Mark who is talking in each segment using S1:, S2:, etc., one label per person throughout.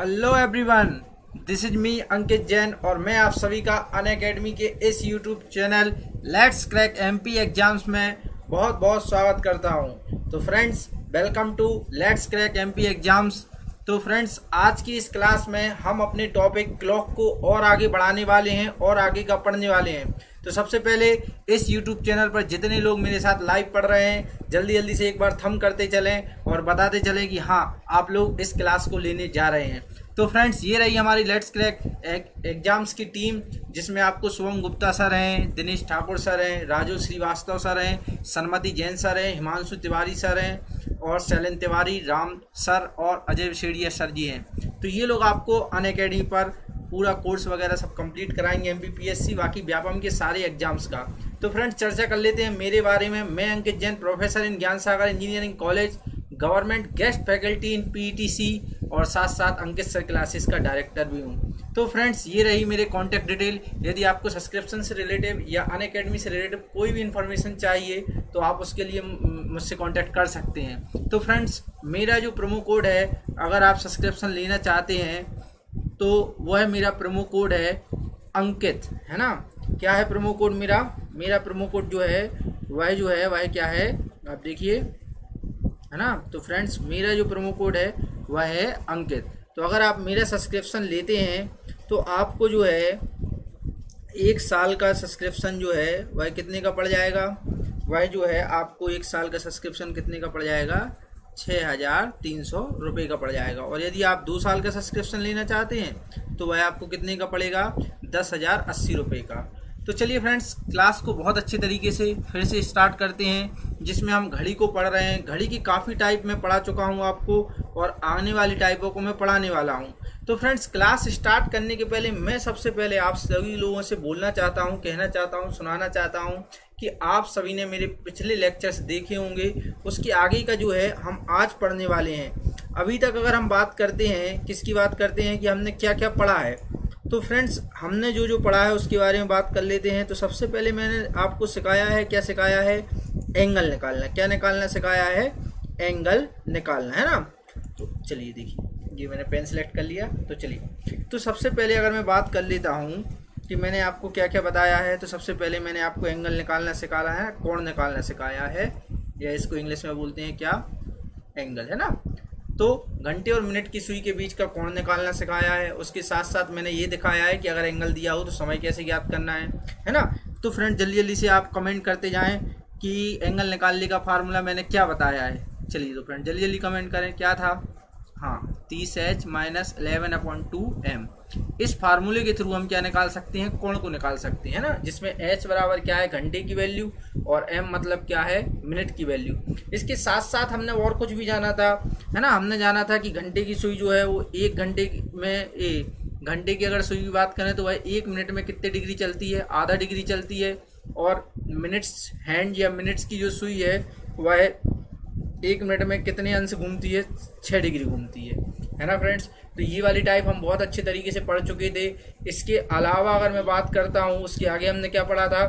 S1: Hello everyone, this is me Ankit Jain और मैं आप सभी का अनअकैडमी के इस YouTube channel let's crack MP exams में बहुत बहुत स्वागत करता हूं। तो friends, welcome to let's crack MP exams. तो फ्रेंड्स, आज की इस क्लास में हम अपने टॉपिक क्लॉक को और आगे बढ़ाने वाले हैं और आगे का पढ़ने वाले हैं। तो सबसे पहले इस YouTube चैनल पर जितने लोग मेरे साथ लाइव पढ़ रहे हैं, जल्दी जल्दी से एक बार थंब करते चलें और बताते चलें कि हाँ, आप लोग इस क्लास को लेने जा रहे हैं। तो फ्रेंड्स, ये रही हमारी लेट्स क्रैक एग्जाम्स की टीम, जिसमें आपको शुभम गुप्ता सर हैं, दिनेश ठाकुर सर हैं, राजू श्रीवास्तव सर हैं, सन्मति जैन सर हैं, हिमांशु तिवारी सर हैं और शैलेंद्र तिवारी, राम सर और अजय विशेड़िया सर जी हैं। तो ये लोग आपको अनअकैडमी पर पूरा कोर्स वगैरह सब कंप्लीट कराएंगे, एमपीपीएससी बाकी व्यापम के सारे एग्जाम्स का। तो फ्रेंड्स, चर्चा कर लेते हैं मेरे बारे में। मैं अंकित Jain, professor in Gyan Sagar engineering college, government guest faculty in PETC और साथ साथ अंकित सर क्लासेस का डायरेक्टर भी हूँ। तो फ्रेंड्स, ये रही मेरे कॉन्टैक्ट डिटेल। यदि आपको सब्सक्रिप्शन से रिलेटेड या अनअकैडमी से रिलेटेड कोई भी इन्फॉर्मेशन चाहिए तो आप उसके लिए मुझसे कॉन्टैक्ट कर सकते हैं। तो फ्रेंड्स, मेरा जो प्रोमो कोड है, अगर आप सब्सक्रिप्शन लेना चाहते हैं तो वह है, मेरा प्रोमो कोड है अंकित, है ना। क्या है प्रोमो कोड मेरा प्रोमो कोड जो है वह क्या है, आप देखिए, है ना। तो फ्रेंड्स, मेरा जो प्रोमो कोड है वह है अंकित। तो अगर आप मेरा सब्सक्रिप्शन लेते हैं तो आपको जो है 1 साल का सब्सक्रिप्शन जो है वह कितने का पड़ जाएगा, वह जो है आपको 1 साल का सब्सक्रिप्शन कितने का पड़ जाएगा, 6,300 रुपये का पड़ जाएगा। और यदि आप 2 साल का सब्सक्रिप्शन लेना चाहते हैं तो वह आपको कितने का पड़ेगा, 10,080 रुपये का। तो चलिए फ्रेंड्स, क्लास को बहुत अच्छे तरीके से फिर से स्टार्ट करते हैं, जिसमें हम घड़ी को पढ़ रहे हैं। घड़ी की काफ़ी टाइप में पढ़ा चुका हूं आपको और आने वाली टाइपों को मैं पढ़ाने वाला हूं। तो फ्रेंड्स, क्लास स्टार्ट करने के पहले मैं सबसे पहले आप सभी लोगों से बोलना चाहता हूं, कहना चाहता हूं, सुनाना चाहता हूं कि आप सभी ने मेरे पिछले लेक्चर्स देखे होंगे। उसके आगे का जो है हम आज पढ़ने वाले हैं। अभी तक अगर हम बात करते हैं, किसकी बात करते हैं कि हमने क्या क्या पढ़ा है, तो फ्रेंड्स, हमने जो पढ़ा है उसके बारे में बात कर लेते हैं। तो सबसे पहले मैंने आपको सिखाया है, क्या सिखाया है, एंगल निकालना। क्या निकालना सिखाया है, एंगल निकालना, है ना। तो चलिए देखिए, ये मैंने पेन सेलेक्ट कर लिया। तो चलिए, तो सबसे पहले अगर मैं बात कर लेता हूँ कि मैंने आपको क्या क्या बताया है, तो सबसे पहले मैंने आपको एंगल निकालना सिखाया है, कोण निकालना सिखाया है, या इसको इंग्लिश में बोलते हैं क्या, एंगल, है ना। तो घंटे और मिनट की सुई के बीच का कोण निकालना सिखाया है। उसके साथ साथ मैंने ये दिखाया है कि अगर एंगल दिया हो तो समय कैसे ज्ञात करना है ना। तो फ्रेंड, जल्दी जल्दी से आप कमेंट करते जाएं कि एंगल निकालने का फार्मूला मैंने क्या बताया है। चलिए, तो फ्रेंड जल्दी जल्दी कमेंट करें, क्या था, हाँ, 30h - 11/2m। इस फार्मूले के थ्रू हम क्या निकाल सकते हैं, कोण को निकाल सकते हैं ना, जिसमें h बराबर क्या है, घंटे की वैल्यू, और m मतलब क्या है, मिनट की वैल्यू। इसके साथ साथ हमने और कुछ भी जाना था, है ना। हमने जाना था कि घंटे की सुई जो है वो 1 घंटे में घंटे की अगर सुई की बात करें तो वह 1 मिनट में कितने डिग्री चलती है, आधा डिग्री चलती है। और मिनट्स हैंड या मिनट्स की जो सुई है वह 1 मिनट में कितने अंश घूमती है, 6 डिग्री घूमती है ना फ्रेंड्स। तो ये वाली टाइप हम बहुत अच्छे तरीके से पढ़ चुके थे। इसके अलावा अगर मैं बात करता हूँ, उसके आगे हमने क्या पढ़ा था,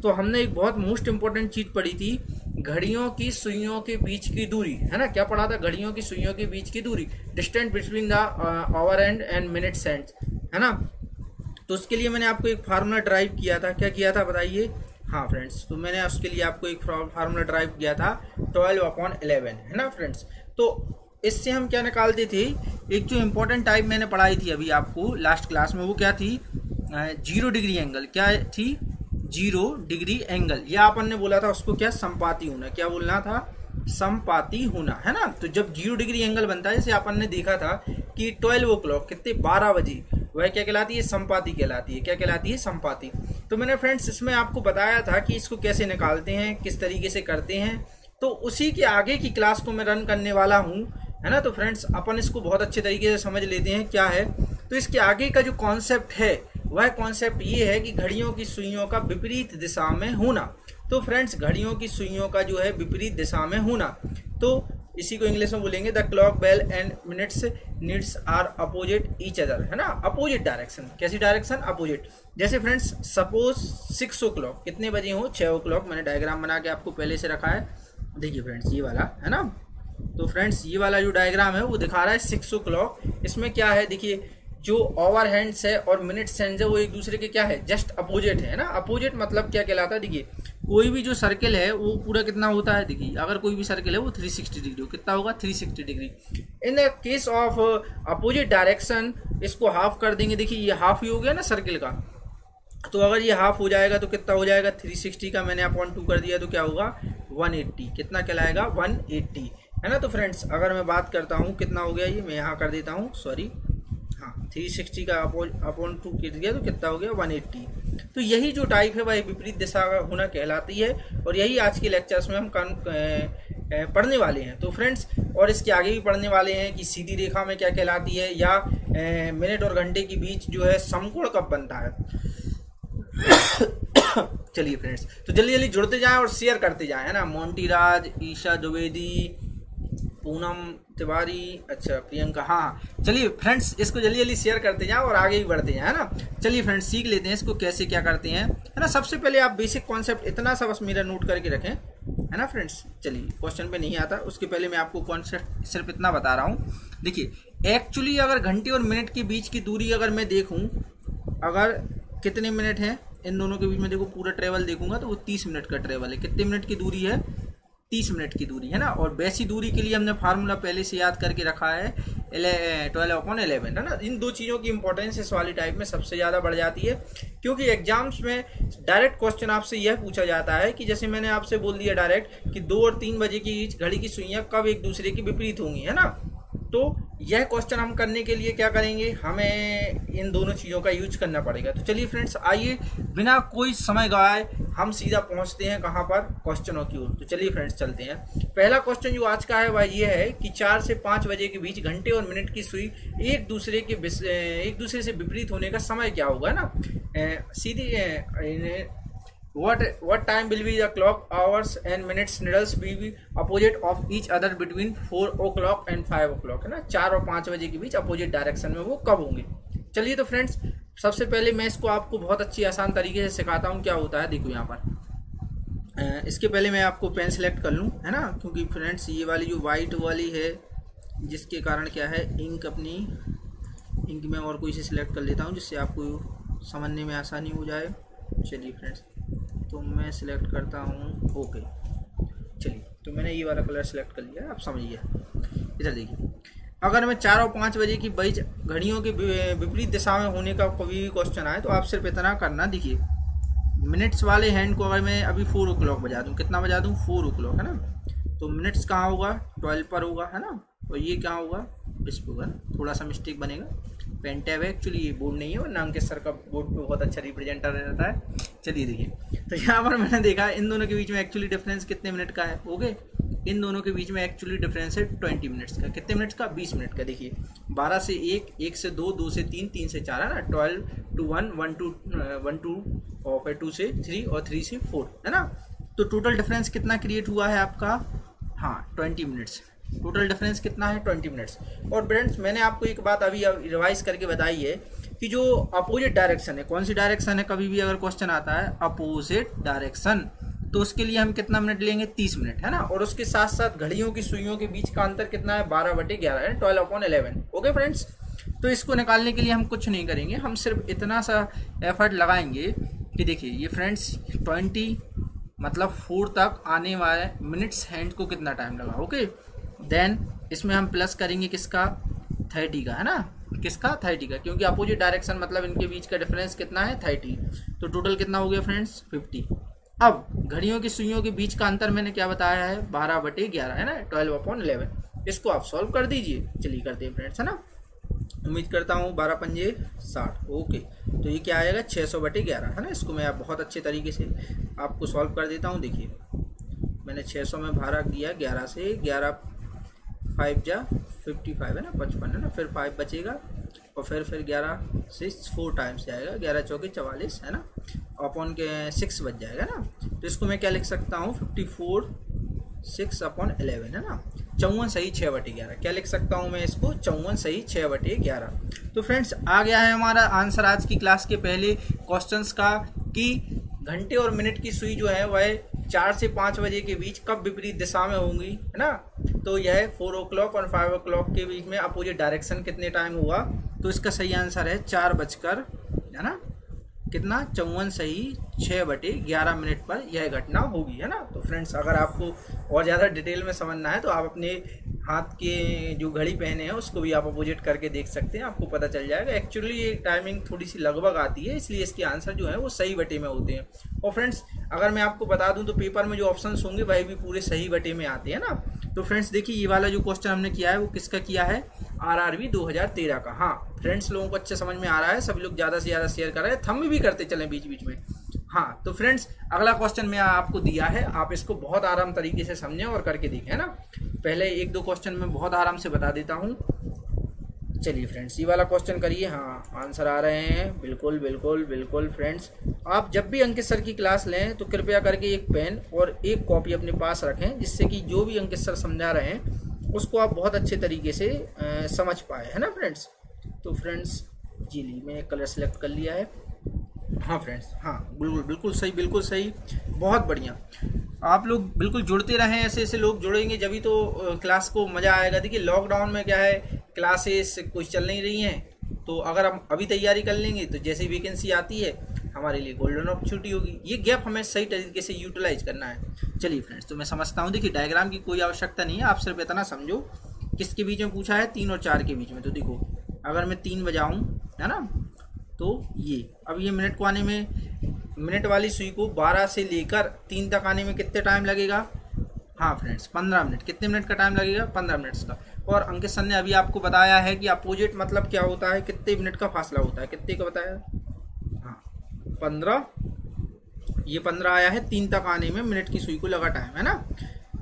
S1: तो हमने एक बहुत मोस्ट इंपॉर्टेंट चीज़ पढ़ी थी, घड़ियों की सुइयों के बीच की दूरी, है ना। क्या पढ़ा था, घड़ियों की सुइयों के बीच की दूरी, distance between the our and minutes and, है ना। तो उसके लिए मैंने आपको एक फार्मूला ड्राइव किया था। क्या किया था बताइए, हाँ फ्रेंड्स, तो मैंने उसके लिए आपको एक फार्मूला ड्राइव किया था 12/11, है ना फ्रेंड्स। तो इससे हम क्या निकालते थे, एक जो इम्पोर्टेंट टाइप मैंने पढ़ाई थी अभी आपको लास्ट क्लास में, वो क्या थी, 0 डिग्री एंगल। क्या थी, 0 डिग्री एंगल, या अपन ने बोला था उसको क्या, संपाती होना। क्या बोलना था, संपाती होना, है ना। तो जब 0 डिग्री एंगल बनता है, जैसे अपन ने देखा था कि 12 o'clock कितने 12 बजे, वह क्या कहलाती है, संपाती कहलाती है। क्या कहलाती है, संपाती। तो मैंने फ्रेंड्स इसमें आपको बताया था कि इसको कैसे निकालते हैं, किस तरीके से करते हैं। तो उसी के आगे की क्लास को मैं रन करने वाला हूँ, है ना। तो फ्रेंड्स, अपन इसको बहुत अच्छे तरीके से समझ लेते हैं क्या है। तो इसके आगे का जो कॉन्सेप्ट है वह कॉन्सेप्ट ये है कि घड़ियों की सुइयों का विपरीत दिशा में होना। तो फ्रेंड्स, घड़ियों की सुइयों का जो है विपरीत दिशा में होना, तो इसी को इंग्लिश में बोलेंगे the clock bell and minutes needs are opposite each other, है ना। अपोजिट डायरेक्शन, कैसी डायरेक्शन, अपोजिट। जैसे फ्रेंड्स, सपोज 6 o'clock कितने बजे हो, 6 o'clock। मैंने डायग्राम बना के आपको पहले से रखा है, देखिए फ्रेंड्स, ये वाला, है ना। तो फ्रेंड्स ये वाला जो डायग्राम है वो दिखा रहा है 6 o'clock। इसमें क्या है देखिए, जो ओवर हैंड्स है और मिनट्स हैंड्स है वो एक दूसरे के क्या है, जस्ट अपोजिट है ना। अपोजिट मतलब क्या कहलाता है, देखिए कोई भी जो सर्किल है वो पूरा कितना होता है, देखिए अगर कोई भी सर्किल है वो 360 डिग्री, कितना होगा 360 degree. In the case of opposite direction इसको हाफ कर देंगे, देखिए ये हाफ ही हो गया ना सर्किल का। तो अगर ये हाफ हो जाएगा तो कितना हो जाएगा, 360 का मैंने अपॉन 2 कर दिया तो क्या होगा 180, कितना कहलाएगा 180, है ना। तो फ्रेंड्स अगर मैं बात करता हूँ कितना हो गया, ये मैं यहाँ कर देता हूँ, सॉरी, हाँ 360 का अपॉन 2 कर दिया तो कितना हो गया 180। तो यही जो टाइप है वह विपरीत दिशा का होना कहलाती है, और यही आज के लेक्चर्स में हम पढ़ने वाले हैं। तो फ्रेंड्स और इसके आगे भी पढ़ने वाले हैं कि सीधी रेखा में क्या कहलाती है, या मिनट और घंटे के बीच जो है समकोण कब बनता है। चलिए फ्रेंड्स, तो जल्दी जल्दी जुड़ते जाएं और शेयर करते जाएं, है ना। मोंटी राज, ईशा द्विवेदी, पूनम तिवारी, अच्छा प्रियंका, हाँ चलिए फ्रेंड्स इसको जल्दी जल्दी शेयर करते जाएं और आगे भी बढ़ते जाएं, है ना। चलिए फ्रेंड्स सीख लेते हैं इसको कैसे क्या करते हैं, है ना। सबसे पहले आप बेसिक कॉन्सेप्ट इतना सा बस मेरा नोट करके रखें, है ना फ्रेंड्स। चलिए क्वेश्चन पे नहीं आता, उसके पहले मैं आपको कॉन्सेप्ट सिर्फ इतना बता रहा हूँ। देखिए एक्चुअली अगर घंटे और मिनट के बीच की दूरी अगर मैं देखूँ, अगर कितने मिनट हैं इन दोनों के बीच में, देखो पूरा ट्रेवल देखूंगा तो वो 30 मिनट का ट्रेवल है। कितने मिनट की दूरी है, 30 मिनट की दूरी, है ना। और वैसी दूरी के लिए हमने फार्मूला पहले से याद करके रखा है 12/11, है ना। इन दो चीज़ों की इंपॉर्टेंस इस वाली टाइप में सबसे ज़्यादा बढ़ जाती है, क्योंकि एग्जाम्स में डायरेक्ट क्वेश्चन आपसे यह पूछा जाता है कि जैसे मैंने आपसे बोल दिया डायरेक्ट कि 2 और 3 बजे की घड़ी की सुइयाँ कब एक दूसरे के विपरीत होंगी, है ना। तो यह क्वेश्चन हम करने के लिए क्या करेंगे, हमें इन दोनों चीज़ों का यूज करना पड़ेगा। तो चलिए फ्रेंड्स आइए बिना कोई समय गवाए हम सीधा पहुंचते हैं कहाँ पर, क्वेश्चनों की ओर। तो चलिए फ्रेंड्स चलते हैं। पहला क्वेश्चन जो आज का है वह ये है कि 4 से 5 बजे के बीच घंटे और मिनट की सुई एक दूसरे से विपरीत होने का समय क्या होगा ना। सीधी what time will be the clock hours and minutes needles will be opposite of each other between 4 o'clock and 5 o'clock, है ना। 4 और 5 बजे के बीच अपोजिट डायरेक्शन में वो कब होंगे। चलिए तो फ्रेंड्स सबसे पहले मैं इसको आपको बहुत अच्छी आसान तरीके से सिखाता हूँ क्या होता है। देखो यहाँ पर इसके पहले मैं आपको पेन सेलेक्ट कर लूँ, है ना, क्योंकि फ्रेंड्स ये वाली जो वाइट वाली है जिसके कारण क्या है इंक में और कोई से सिलेक्ट कर लेता हूँ जिससे आपको समझने में आसानी हो जाए। चलिए फ्रेंड्स तो मैं सिलेक्ट करता हूँ ओके। चलिए तो मैंने ये वाला कलर सेलेक्ट कर लिया, आप समझिए। इधर देखिए, अगर मैं 4 और 5 बजे की बीच घड़ियों के विपरीत दिशा में होने का कोई भी क्वेश्चन आए तो आप सिर्फ इतना करना। देखिए मिनट्स वाले हैंड को अगर मैं अभी 4 o'clock बजा दूँ, कितना बजा दूँ 4 o'clock, है ना। तो मिनट्स कहाँ होगा 12 पर होगा, है ना। और ये क्या होगा इस पर होगा, थोड़ा सा मिस्टेक बनेगा, पेन टैब है एक्चुअली, ये बोर्ड नहीं है, वरना अंकित सर का बोर्ड पे बहुत अच्छा रिप्रेजेंटर रहता है। चलिए देखिए, तो यहाँ पर मैंने देखा इन दोनों के बीच में एक्चुअली डिफरेंस कितने मिनट का है, ओके। इन दोनों के बीच में एक्चुअली डिफरेंस है 20 मिनट्स का। कितने मिनट्स का, 20 मिनट का। देखिए 12 से 1, 1 से 2, 2 से 3, 3 से 4, है ना। 12 to 1, 1 to 2 और फिर 2 से 3 और 3 से 4, है ना। तो टोटल डिफरेंस कितना क्रिएट हुआ है आपका, हाँ 20 मिनट्स। टोटल डिफरेंस कितना है 20 मिनट्स। और फ्रेंड्स मैंने आपको एक बात अभी रिवाइज करके बताई है कि जो अपोजिट डायरेक्शन है, कौन सी डायरेक्शन है, कभी भी अगर क्वेश्चन आता है अपोजिट डायरेक्शन, तो उसके लिए हम कितना मिनट लेंगे 30 मिनट, है ना। और उसके साथ साथ घड़ियों की सुइयों के बीच का अंतर कितना है 12/11, है 12/11, ओके फ्रेंड्स। तो इसको निकालने के लिए हम कुछ नहीं करेंगे, हम सिर्फ इतना सा एफर्ट लगाएंगे कि देखिए ये फ्रेंड्स 20 मतलब 4 तक आने वाले मिनट्स हैंड को कितना टाइम लगा, ओके। देन इसमें हम प्लस करेंगे किसका 30 का, है ना, किसका 30 का, क्योंकि अपोजिट डायरेक्शन मतलब इनके बीच का डिफरेंस कितना है 30। तो टोटल कितना हो गया फ्रेंड्स 50। अब घड़ियों की सुइयों के बीच का अंतर मैंने क्या बताया है 12/11, है ना, 12/11। इसको आप सॉल्व कर दीजिए। चलिए करते हैं फ्रेंड्स, है ना। उम्मीद करता हूँ 12 पंजे 60, ओके। तो ये क्या आएगा 600/11, है ना। इसको मैं बहुत अच्छे तरीके से आपको सॉल्व कर देता हूँ। देखिए मैंने 600 में भारा दिया 11 से, 11 5 जा 55, है ना 55, है ना। फिर 5 बचेगा और फिर 11 से 4 टाइम्स जाएगा, 11 चौके 44, है ना। अपॉन के 6 बच जाएगा ना। तो इसको मैं क्या लिख सकता हूँ 54 6/11, है ना। 54 सही 6/11, क्या लिख सकता हूँ मैं इसको 54 सही 6/11। तो फ्रेंड्स आ गया है हमारा आंसर आज की क्लास के पहले क्वेश्चंस का कि घंटे और मिनट की सुई जो है वह 4 से 5 बजे के बीच कब विपरीत दिशा में होंगी, है ना। तो यह 4 o'clock और 5 o'clock के बीच में अपोजिट डायरेक्शन कितने टाइम हुआ, तो इसका सही आंसर है 4 बजकर, है ना, कितना 54 सही 6/11 पर यह घटना होगी, है ना। तो फ्रेंड्स, अगर आपको और ज़्यादा डिटेल में समझना है तो आप अपने हाथ के जो घड़ी पहने हैं उसको भी आप अपोजिट करके देख सकते हैं, आपको पता चल जाएगा। एक्चुअली ये टाइमिंग थोड़ी सी लगभग आती है, इसलिए इसके आंसर जो है वो सही बटे में होते हैं। और फ्रेंड्स, अगर मैं आपको बता दूं तो पेपर में जो ऑप्शंस होंगे वह भी पूरे सही बटे में आते हैं ना। तो फ्रेंड्स देखिए, ये वाला जो क्वेश्चन हमने किया है वो किसका किया है, आरआरबी 2013 का। हाँ फ्रेंड्स, लोगों को अच्छे समझ में आ रहा है, सभी लोग ज़्यादा से ज़्यादा शेयर कर रहे हैं, थंब भी करते चलें बीच बीच में। हाँ तो फ्रेंड्स, अगला क्वेश्चन मैं आपको दिया है, आप इसको बहुत आराम तरीके से समझें और करके देखें, है ना। पहले 1-2 क्वेश्चन मैं बहुत आराम से बता देता हूँ। चलिए फ्रेंड्स, ये वाला क्वेश्चन करिए। हाँ, आंसर आ रहे हैं, बिल्कुल बिल्कुल बिल्कुल। फ्रेंड्स, आप जब भी अंकित सर की क्लास लें तो कृपया करके एक पेन और एक कॉपी अपने पास रखें, जिससे कि जो भी अंकित सर समझा रहे हैं उसको आप बहुत अच्छे तरीके से समझ पाए, है ना फ्रेंड्स। तो फ्रेंड्स जी ली, मैंने कलर सेलेक्ट कर लिया है। हाँ फ्रेंड्स, हाँ बिल्कुल बिल्कुल सही, बिल्कुल सही, बहुत बढ़िया। आप लोग बिल्कुल जुड़ते रहें, ऐसे ऐसे लोग जुड़ेंगे जभी तो क्लास को मज़ा आएगा। देखिए लॉकडाउन में क्या है, क्लासेस कुछ चल नहीं रही हैं, तो अगर हम अभी तैयारी कर लेंगे तो जैसे ही वैकेंसी आती है हमारे लिए गोल्डन अपॉर्चुनिटी होगी। ये गैप हमें सही तरीके से यूटिलाइज करना है। चलिए फ्रेंड्स, तो मैं समझता हूँ। देखिए डायग्राम की कोई आवश्यकता नहीं है, आप सिर्फ इतना समझो किसके बीच में पूछा है, 3 और 4 के बीच में। तो देखो, अगर मैं 3 बजाऊँ, है ना, तो ये अब ये मिनट को आने में, मिनट वाली सुई को 12 से लेकर 3 तक आने में कितने टाइम लगेगा। हाँ फ्रेंड्स, 15 मिनट। कितने मिनट का टाइम लगेगा, 15 मिनट का। और अंकित सर ने अभी आपको बताया है कि अपोजिट मतलब क्या होता है, कितने मिनट का फासला होता है, कितने का बताया। हाँ 15, ये 15 आया है 3 तक आने में मिनट की सुई को लगा टाइम, है ना।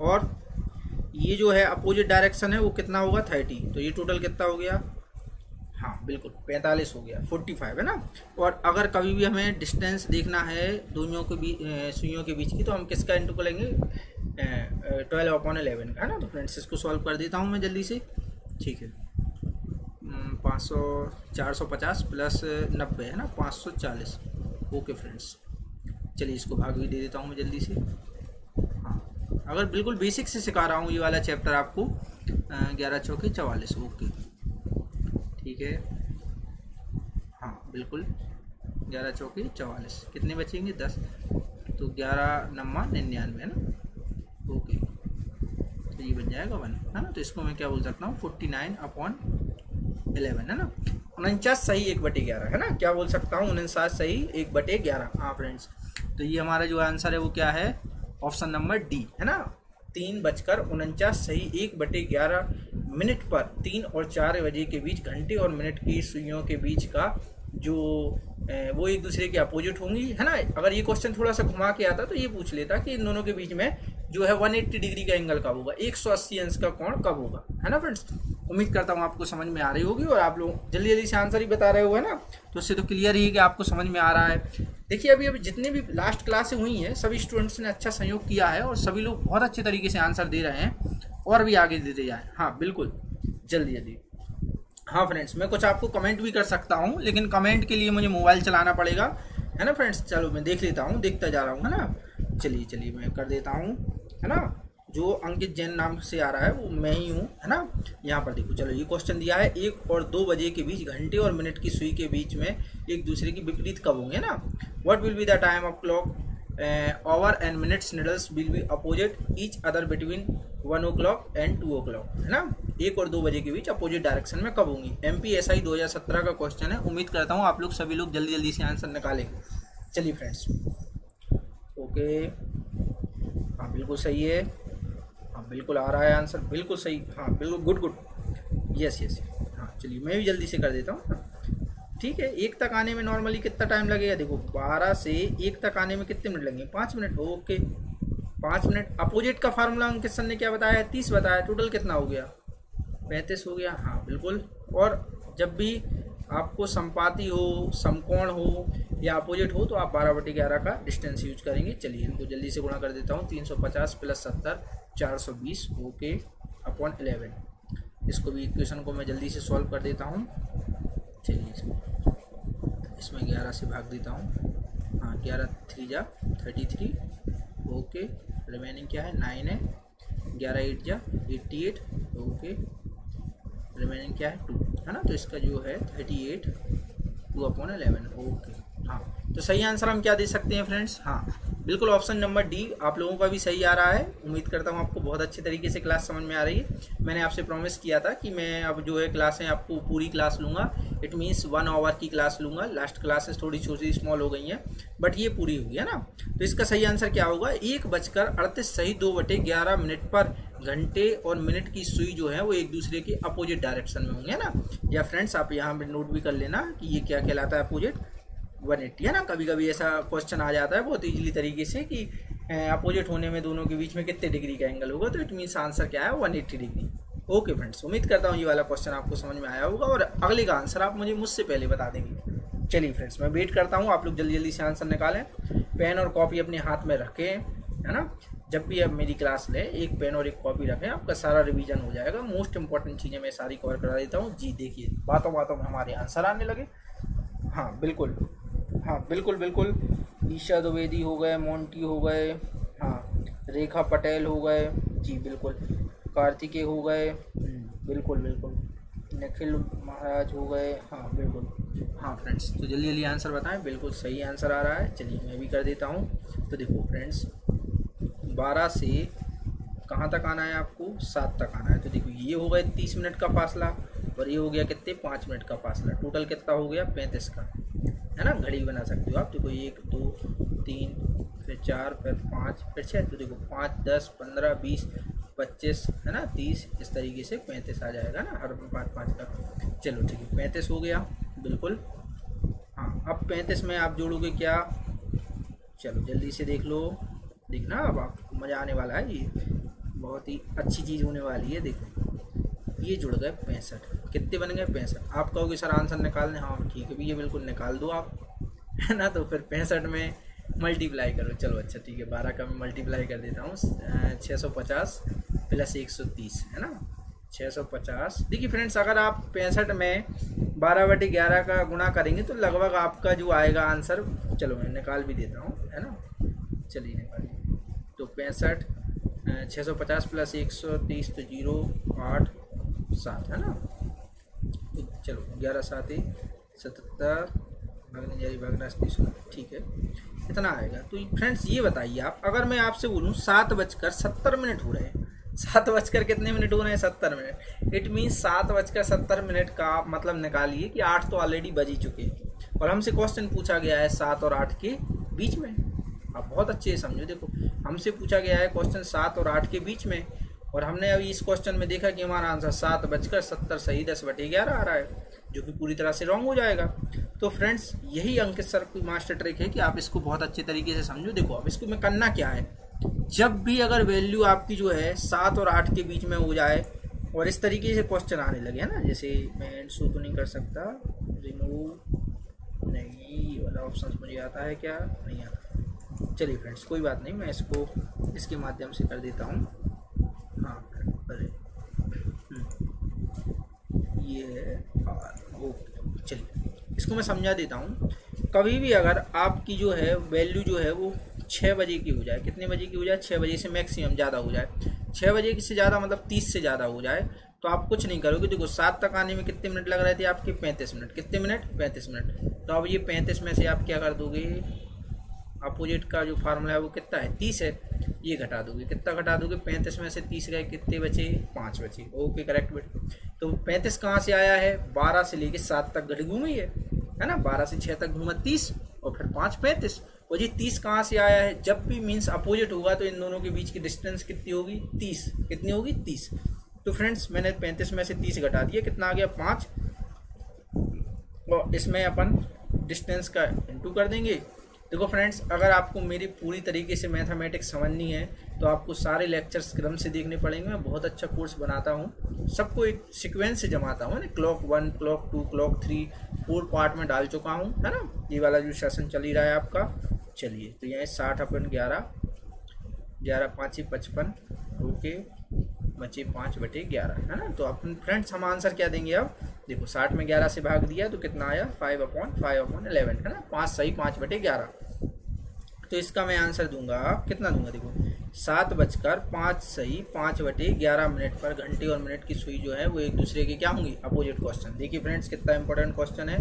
S1: और ये जो है अपोजिट डायरेक्शन है वो कितना होगा, 30। तो ये टोटल कितना हो गया, हाँ बिल्कुल 45 हो गया, 45, है ना। और अगर कभी भी हमें डिस्टेंस देखना है दोनों के बीच, सुइयों के बीच की, तो हम किसका इंटू करेंगे, 12/11 का, है ना। तो फ्रेंड्स इसको सॉल्व कर देता हूँ मैं जल्दी से, ठीक है। 450 प्लस 90, है ना, 540। ओके फ्रेंड्स, चलिए इसको भाग भी दे देता हूँ मैं जल्दी से। हाँ, अगर बिल्कुल बेसिक से सिखा रहा हूँ ये वाला चैप्टर आपको, 11 चौके 44। ओके ठीक है, हाँ बिल्कुल 11 चौके 44। कितने बचेंगे, 10। तो 11 9 99, है ना। ओके, तो ये बन जाएगा 1, है ना। तो इसको मैं क्या बोल सकता हूँ, 49/11, है ना। 49 सही 1/11, है ना। क्या बोल सकता हूँ, 49 सही 1/11। हाँ फ्रेंड्स, तो ये हमारा जो आंसर है वो क्या है, ऑप्शन नंबर डी, है ना। 3:49 सही 1/11 मिनट पर 3 और 4 बजे के बीच घंटे और मिनट की सुइयों के बीच का जो वो एक दूसरे के अपोजिट होंगी, है ना। अगर ये क्वेश्चन थोड़ा सा घुमा के आता तो ये पूछ लेता कि इन दोनों के बीच में जो है 180 डिग्री का एंगल कब होगा, 180 अंश का कोण कब होगा, है ना फ्रेंड्स। उम्मीद करता हूँ आपको समझ में आ रही होगी और आप लोग जल्दी जल्दी से आंसर ही बता रहे हो, है ना। तो उससे तो क्लियर ही है कि आपको समझ में आ रहा है। देखिए अभी जितने भी लास्ट क्लासें हुई हैं सभी स्टूडेंट्स ने अच्छा सहयोग किया है और सभी लोग बहुत अच्छे तरीके से आंसर दे रहे हैं और भी आगे देते जाए। हाँ बिल्कुल, जल्दी जल्दी। हाँ फ्रेंड्स, मैं कुछ आपको कमेंट भी कर सकता हूँ, लेकिन कमेंट के लिए मुझे मोबाइल चलाना पड़ेगा, है ना फ्रेंड्स। चलो मैं देख लेता हूँ, देखता जा रहा हूँ, है ना। चलिए चलिए मैं कर देता हूँ, है ना। जो अंकित जैन नाम से आ रहा है वो मैं ही हूँ, है ना। यहाँ पर देखो, चलो ये क्वेश्चन दिया है 1 और 2 बजे के बीच घंटे और मिनट की सुई के बीच में एक दूसरे की विपरीत कब होंगे ना। What will be the time of clock our and minutes needles will be opposite each other between 1 o'clock and 2 o'clock, है ना। 1 और 2 बजे के बीच अपोजिट डायरेक्शन में कब होंगी। MPSI 2017 का क्वेश्चन है। उम्मीद करता हूँ आप लोग सभी लोग जल्दी जल्दी से आंसर निकालेंगे। चलिए फ्रेंड्स, ओके, हाँ बिल्कुल सही है, हाँ बिल्कुल आ रहा है आंसर, बिल्कुल सही, हाँ बिल्कुल गुड गुड, यस यस। हाँ चलिए मैं भी जल्दी से कर देता हूँ, ठीक है। 1 तक आने में नॉर्मली कितना टाइम लगेगा, देखो 12 से 1 तक आने में कितने मिनट लगेंगे, 5 मिनट। Okay 5 minute. अपोजिट का फार्मूला अंकित सर ने क्या बताया है, 30 बताया। टोटल कितना हो गया, 35 हो गया। हाँ बिल्कुल। और जब भी आपको संपाती हो, समकोण हो या अपोजिट हो तो आप 12/11 का डिस्टेंस यूज करेंगे। चलिए इनको जल्दी से गुणा कर देता हूँ। 350 प्लस 70 420, ओके, अपॉन 11। इसको भी इक्वेशन को मैं जल्दी से सॉल्व कर देता हूँ। चलिए इसमें 11 से भाग देता हूँ। हाँ 11 3 जा 33, ओके। रिमेनिंग क्या है 9 है, 11 8 जा 88, ओके। रिमेनिंग क्या है 2 है ना, तो इसका जो है 38 2/11, ओके। हाँ, तो सही आंसर हम क्या दे सकते हैं फ्रेंड्स? हाँ बिल्कुल, ऑप्शन नंबर डी आप लोगों का भी सही आ रहा है। उम्मीद करता हूँ आपको बहुत अच्छी तरीके से क्लास समझ में आ रही है। मैंने आपसे प्रॉमिस किया था कि मैं अब जो है क्लासें आपको पूरी क्लास लूँगा, इट मीन्स 1 आवर की क्लास लूँगा। लास्ट क्लासेस थोड़ी छोटी स्मॉल हो गई हैं, बट ये पूरी हुई है ना। तो इसका सही आंसर क्या होगा? 1:38 सही 2/11 पर घंटे और मिनट की सुई जो है वो एक दूसरे के अपोजिट डायरेक्शन में होंगे ना। या फ्रेंड्स आप यहाँ पे नोट भी कर लेना कि ये क्या कहलाता है, अपोजिट 180 है ना। कभी कभी ऐसा क्वेश्चन आ जाता है बहुत इजीली तरीके से कि अपोजिट होने में दोनों के बीच में कितने डिग्री का एंगल होगा, तो इट मीन्स आंसर क्या है 180 डिग्री। ओके फ्रेंड्स, उम्मीद करता हूँ ये वाला क्वेश्चन आपको समझ में आया होगा और अगले का आंसर आप मुझे मुझसे पहले बता देंगे। चलिए फ्रेंड्स, मैं वेट करता हूँ, आप लोग जल्दी जल्दी से आंसर निकालें। पेन और कॉपी अपने हाथ में रखें, है ना। जब भी आप मेरी क्लास लें एक पेन और एक कॉपी रखें, आपका सारा रिवीजन हो जाएगा। मोस्ट इंपॉर्टेंट चीज़ें मैं सारी कवर करा देता हूँ। जी देखिए, बातों बातों में हमारे आंसर आने लगे। हाँ बिल्कुल, हाँ बिल्कुल बिल्कुल। ईशा द्विवेदी हो गए, मोंटी हो गए, हाँ रेखा पटेल हो गए, जी बिल्कुल। कार्तिकेय हो गए, बिल्कुल बिल्कुल। निखिल महाराज हो गए, हाँ बिल्कुल। हाँ फ्रेंड्स, तो जल्दी जल्दी आंसर बताएं। बिल्कुल सही आंसर आ रहा है। चलिए मैं भी कर देता हूँ। तो देखो फ्रेंड्स, 12 से कहाँ तक आना है आपको? 7 तक आना है। तो देखो ये हो गया 30 मिनट का फासला और ये हो गया कितने 5 मिनट का फासला। टोटल कितना हो गया 35 का, है ना। घड़ी बना सकते हो आप। देखो 1 2 3 फिर 4 फिर 5 फिर 6। तो देखो 5 10 15 20 25 है ना 30, इस तरीके से 35 आ जाएगा ना हर 5 का। चलो ठीक है, 35 हो गया बिल्कुल। हाँ, अब 35 में आप जोड़ोगे क्या? चलो जल्दी से देख लो, देखना अब आपको मज़ा आने वाला है। ये बहुत ही अच्छी चीज़ होने वाली है। देखो ये जुड़ गए 65, कितने बन गए 65। आप कहोगे सर आंसर निकालने, हाँ ठीक है भैया बिल्कुल निकाल दो आप, है ना। तो फिर 65 में मल्टीप्लाई करो। चलो अच्छा ठीक है, 12 का मैं मल्टीप्लाई कर देता हूँ। 650 + 130 है ना, 650। देखिए फ्रेंड्स, अगर आप 65 में 12/11 का गुणा करेंगे तो लगभग आपका जो आएगा आंसर, चलो मैं निकाल भी देता हूँ, है ना। चलिए निकालिए। तो 65 650 + 130 तो 0 8 7 है ना। तो चलो 11 7 77 भागने जारी भागना 30, ठीक है इतना आएगा। तो फ्रेंड्स ये बताइए आप, अगर मैं आपसे बोलूँ 7:70 हो रहे हैं, 7 कितने मिनट हो रहे हैं 70 मिनट, इट मीन्स 7:70 का मतलब निकालिए कि 8 तो ऑलरेडी बज ही चुके हैं और हमसे क्वेश्चन पूछा गया है 7 और 8 के बीच में। आप बहुत अच्छे से समझो। देखो हमसे पूछा गया है क्वेश्चन 7 और 8 के बीच में और हमने अभी इस क्वेश्चन में देखा कि हमारा आंसर 7:70 सही 10/11 आ रहा है, जो कि पूरी तरह से रॉन्ग हो जाएगा। तो फ्रेंड्स यही अंकित सर की मास्टर ट्रिक है कि आप इसको बहुत अच्छे तरीके से समझो। देखो अब इसको में करना क्या है, जब भी अगर वैल्यू आपकी जो है 7 और 8 के बीच में हो जाए और इस तरीके से क्वेश्चन आने लगे, है ना। जैसे मैं शो तो नहीं कर सकता, रिमूव नहीं, ये वाला ऑप्शन मुझे आता है क्या? नहीं आता। चलिए फ्रेंड्स कोई बात नहीं, मैं इसको इसके माध्यम से कर देता हूँ। हाँ अरे ये ओके, चलिए इसको मैं समझा देता हूँ। कभी भी अगर आपकी जो है वैल्यू जो है वो 6 बजे की हो जाए, कितने बजे की हो जाए? 6 बजे से मैक्सिमम ज़्यादा हो जाए, 6 बजे से ज़्यादा मतलब 30 से ज़्यादा हो जाए, तो आप कुछ नहीं करोगे। देखो 7 तक आने में कितने मिनट लग रहे थे आपके? 35 मिनट। कितने मिनट? 35 मिनट। तो अब ये 35 में से आप क्या कर दोगे? अपोजिट का जो फार्मूला है वो कितना है? 30 है, ये घटा दोगे। कितना घटा दोगे? 35 में से 30 गए, कितने बचे? 5 बचे। ओके करेक्ट बेटे। तो 35 कहाँ से आया है? 12 से लेके 7 तक घड़ी घूमी है ना। 12 से 6 तक घूमा 30 और फिर 5 35। और ये 30 कहाँ से आया है? जब भी मीन्स अपोजिट होगा तो इन दोनों के बीच की डिस्टेंस कितनी होगी? 30। कितनी होगी? 30। तो फ्रेंड्स मैंने 35 में से 30 घटा दिया, कितना आ गया? 5। और इसमें अपन डिस्टेंस का इंटू कर देंगे। देखो फ्रेंड्स, अगर आपको मेरी पूरी तरीके से मैथमेटिक्स समझनी है तो आपको सारे लेक्चर्स क्रम से देखने पड़ेंगे। मैं बहुत अच्छा कोर्स बनाता हूँ, सबको एक सीक्वेंस से जमाता हूँ ना। क्लॉक 1, क्लॉक 2, क्लॉक 3, 4 पार्ट में डाल चुका हूँ, है ना। ये वाला जो सेशन चल ही रहा है आपका। चलिए तो यहाँ 60 अपन 11, 11 5 55, ओके बचे 5/11, है ना। तो अपन फ्रेंड्स हम आंसर क्या देंगे अब? देखो 60 में 11 से भाग दिया तो कितना आया? 5/11, है ना। 5 सही 5/11। तो इसका मैं आंसर दूंगा, कितना दूंगा देखो, 7:05 सही 5/11 पर घंटे और मिनट की सुई जो है वो एक दूसरे की क्या होंगी, अपोजिट क्वेश्चन। देखिए फ्रेंड्स कितना इंपॉर्टेंट क्वेश्चन है,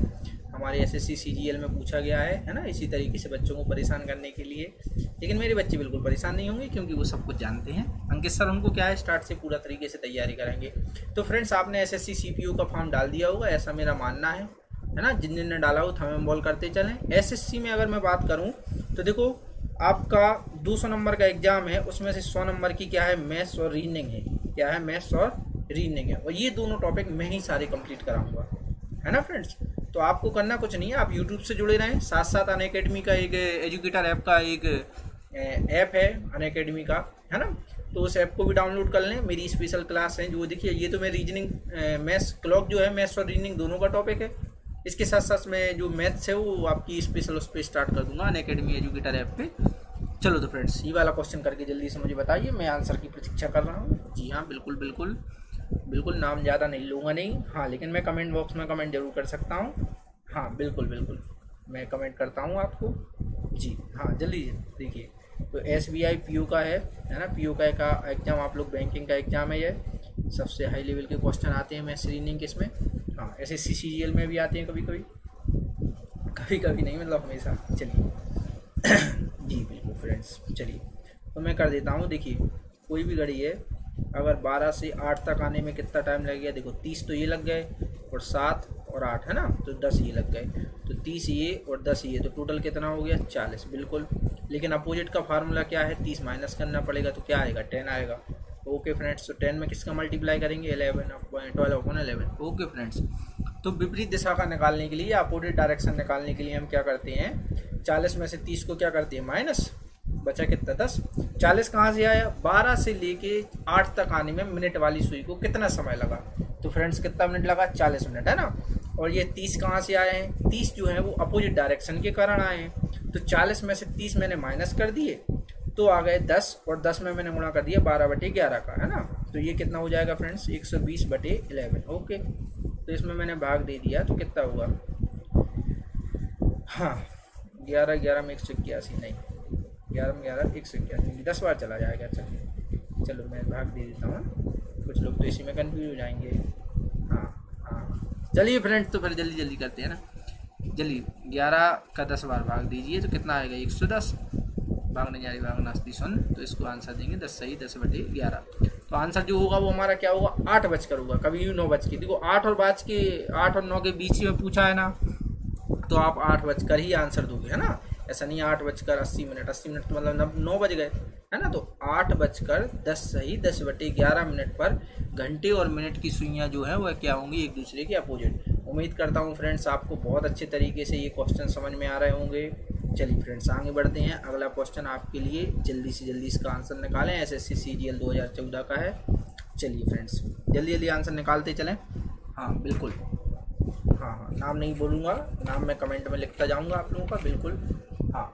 S1: हमारे एसएससी सीजीएल में पूछा गया है ना, इसी तरीके से बच्चों को परेशान करने के लिए। लेकिन मेरे बच्चे बिल्कुल परेशान नहीं होंगे क्योंकि वो सब कुछ जानते हैं। अंकित सर उनको क्या है, स्टार्ट से पूरा तरीके से तैयारी कराएंगे। तो फ्रेंड्स आपने एसएससी सीपीयू का फॉर्म डाल दिया होगा, ऐसा मेरा मानना है ना। जिन जिन ने डाला हो थंब बॉल करते चलें। एसएससी में अगर मैं बात करूं तो देखो आपका 200 नंबर का एग्जाम है, उसमें से 100 नंबर की क्या है, मैथ्स और रीजनिंग है। क्या है, मैथ्स और रीजनिंग है, और ये दोनों टॉपिक मैं ही सारे कंप्लीट कराऊंगा, है ना फ्रेंड्स। तो आपको करना कुछ नहीं है, आप यूट्यूब से जुड़े रहें। साथ साथ अनअकैडमी का एक एजुकेटर ऐप का एक ऐप है अनअकैडमी का, है ना, तो उस ऐप को भी डाउनलोड कर लें। मेरी स्पेशल क्लास है जो देखिए, ये तो मैं रीजनिंग मैथ्स क्लॉक जो है मैथ्स और रीजनिंग दोनों का टॉपिक है। इसके साथ साथ मैं जो मैथ्स है वो आपकी स्पेशल उस पर स्टार्ट कर दूंगा अनअकैडमी एजुकेटर ऐप पे। चलो तो फ्रेंड्स ये वाला क्वेश्चन करके जल्दी से मुझे बताइए, मैं आंसर की प्रतीक्षा कर रहा हूँ। जी हाँ बिल्कुल बिल्कुल बिल्कुल, नाम ज़्यादा नहीं लूँगा नहीं, हाँ लेकिन मैं कमेंट बॉक्स में कमेंट जरूर कर सकता हूँ। हाँ बिल्कुल बिल्कुल मैं कमेंट करता हूँ आपको। जी हाँ जल्दी देखिए, तो SBI PO का है ना, PO का एग्ज़ाम आप लोग, बैंकिंग का एग्ज़ाम है ये। सबसे हाई लेवल के क्वेश्चन आते हैं मैथ्स रीजनिंग के इसमें। हाँ SSC CGL में भी आते हैं कभी कभी, कभी कभी नहीं मतलब हमेशा। चलिए जी बिल्कुल फ्रेंड्स, चलिए तो मैं कर देता हूँ। देखिए कोई भी घड़ी है, अगर 12 से 8 तक आने में कितना टाइम लग गया, देखो 30 तो ये लग गए, और 7 और 8 है ना, तो 10 ये लग गए, तो 30 ये और 10 ये, तो टोटल कितना हो गया, 40 बिल्कुल। लेकिन अपोजिट का फार्मूला क्या है, 30 माइनस करना पड़ेगा, तो क्या आएगा, 10 आएगा। ओके फ्रेंड्स, तो 10 में किसका मल्टीप्लाई करेंगे, 12/11। ओके फ्रेंड्स, तो विपरीत दिशा का निकालने के लिए, अपोजिट डायरेक्शन निकालने के लिए हम क्या करते हैं, 40 में से 30 को क्या करते हैं माइनस, बचा कितना 10। 40 कहाँ से आया, 12 से लेके 8 तक आने में मिनट वाली सुई को कितना समय लगा, तो फ्रेंड्स कितना मिनट लगा, 40 मिनट, है ना। और ये 30 कहाँ से आए हैं, 30 जो है वो अपोजिट डायरेक्शन के कारण आए हैं, तो 40 में से 30 मैंने माइनस कर दिए तो आ गए 10, और 10 में मैंने गुणा कर दिया 12/11 का, है ना। तो ये कितना हो जाएगा फ्रेंड्स, 120/11। ओके, तो इसमें मैंने भाग दे दिया तो कितना हुआ, हाँ 11 में 181 नहीं, 11 में 181, 10 बार चला जाएगा। चलिए चलो मैं भाग दे देता हूँ, कुछ लोग तो इसी में कन्फ्यूज हो जाएंगे। हाँ हाँ चलिए फ्रेंड्स, तो फिर जल्दी जल्दी करते हैं ना, जल्दी 11 का 10 बार भाग दीजिए तो कितना आएगा, 110। भागने जा रही भागना सुन, तो इसको आंसर देंगे 10 सही 10/11। तो आंसर जो होगा वो हमारा क्या होगा, 8 बजकर होगा, कभी भी 9 बज के। देखो 8 और 9 के बीच में पूछा है ना, तो आप 8 बजकर ही आंसर दोगे, है ना। ऐसा नहीं 8:80, 80 मिनट तो मतलब 9 बज गए, है ना। तो 8:10 सही 10/11 पर घंटे और मिनट की सुइयाँ जो है वह क्या होंगी, एक दूसरे के अपोजिट। उम्मीद करता हूँ फ्रेंड्स आपको बहुत अच्छे तरीके से ये क्वेश्चन समझ में आ रहे होंगे। चलिए फ्रेंड्स आगे बढ़ते हैं, अगला क्वेश्चन आपके लिए, जल्दी से जल्दी इसका आंसर निकालें। SSC CGL 2014 का है। चलिए फ्रेंड्स जल्दी जल्दी आंसर निकालते चलें। हाँ बिल्कुल, हाँ नाम नहीं बोलूँगा, नाम मैं कमेंट में लिखता जाऊँगा आप लोगों का, बिल्कुल। हाँ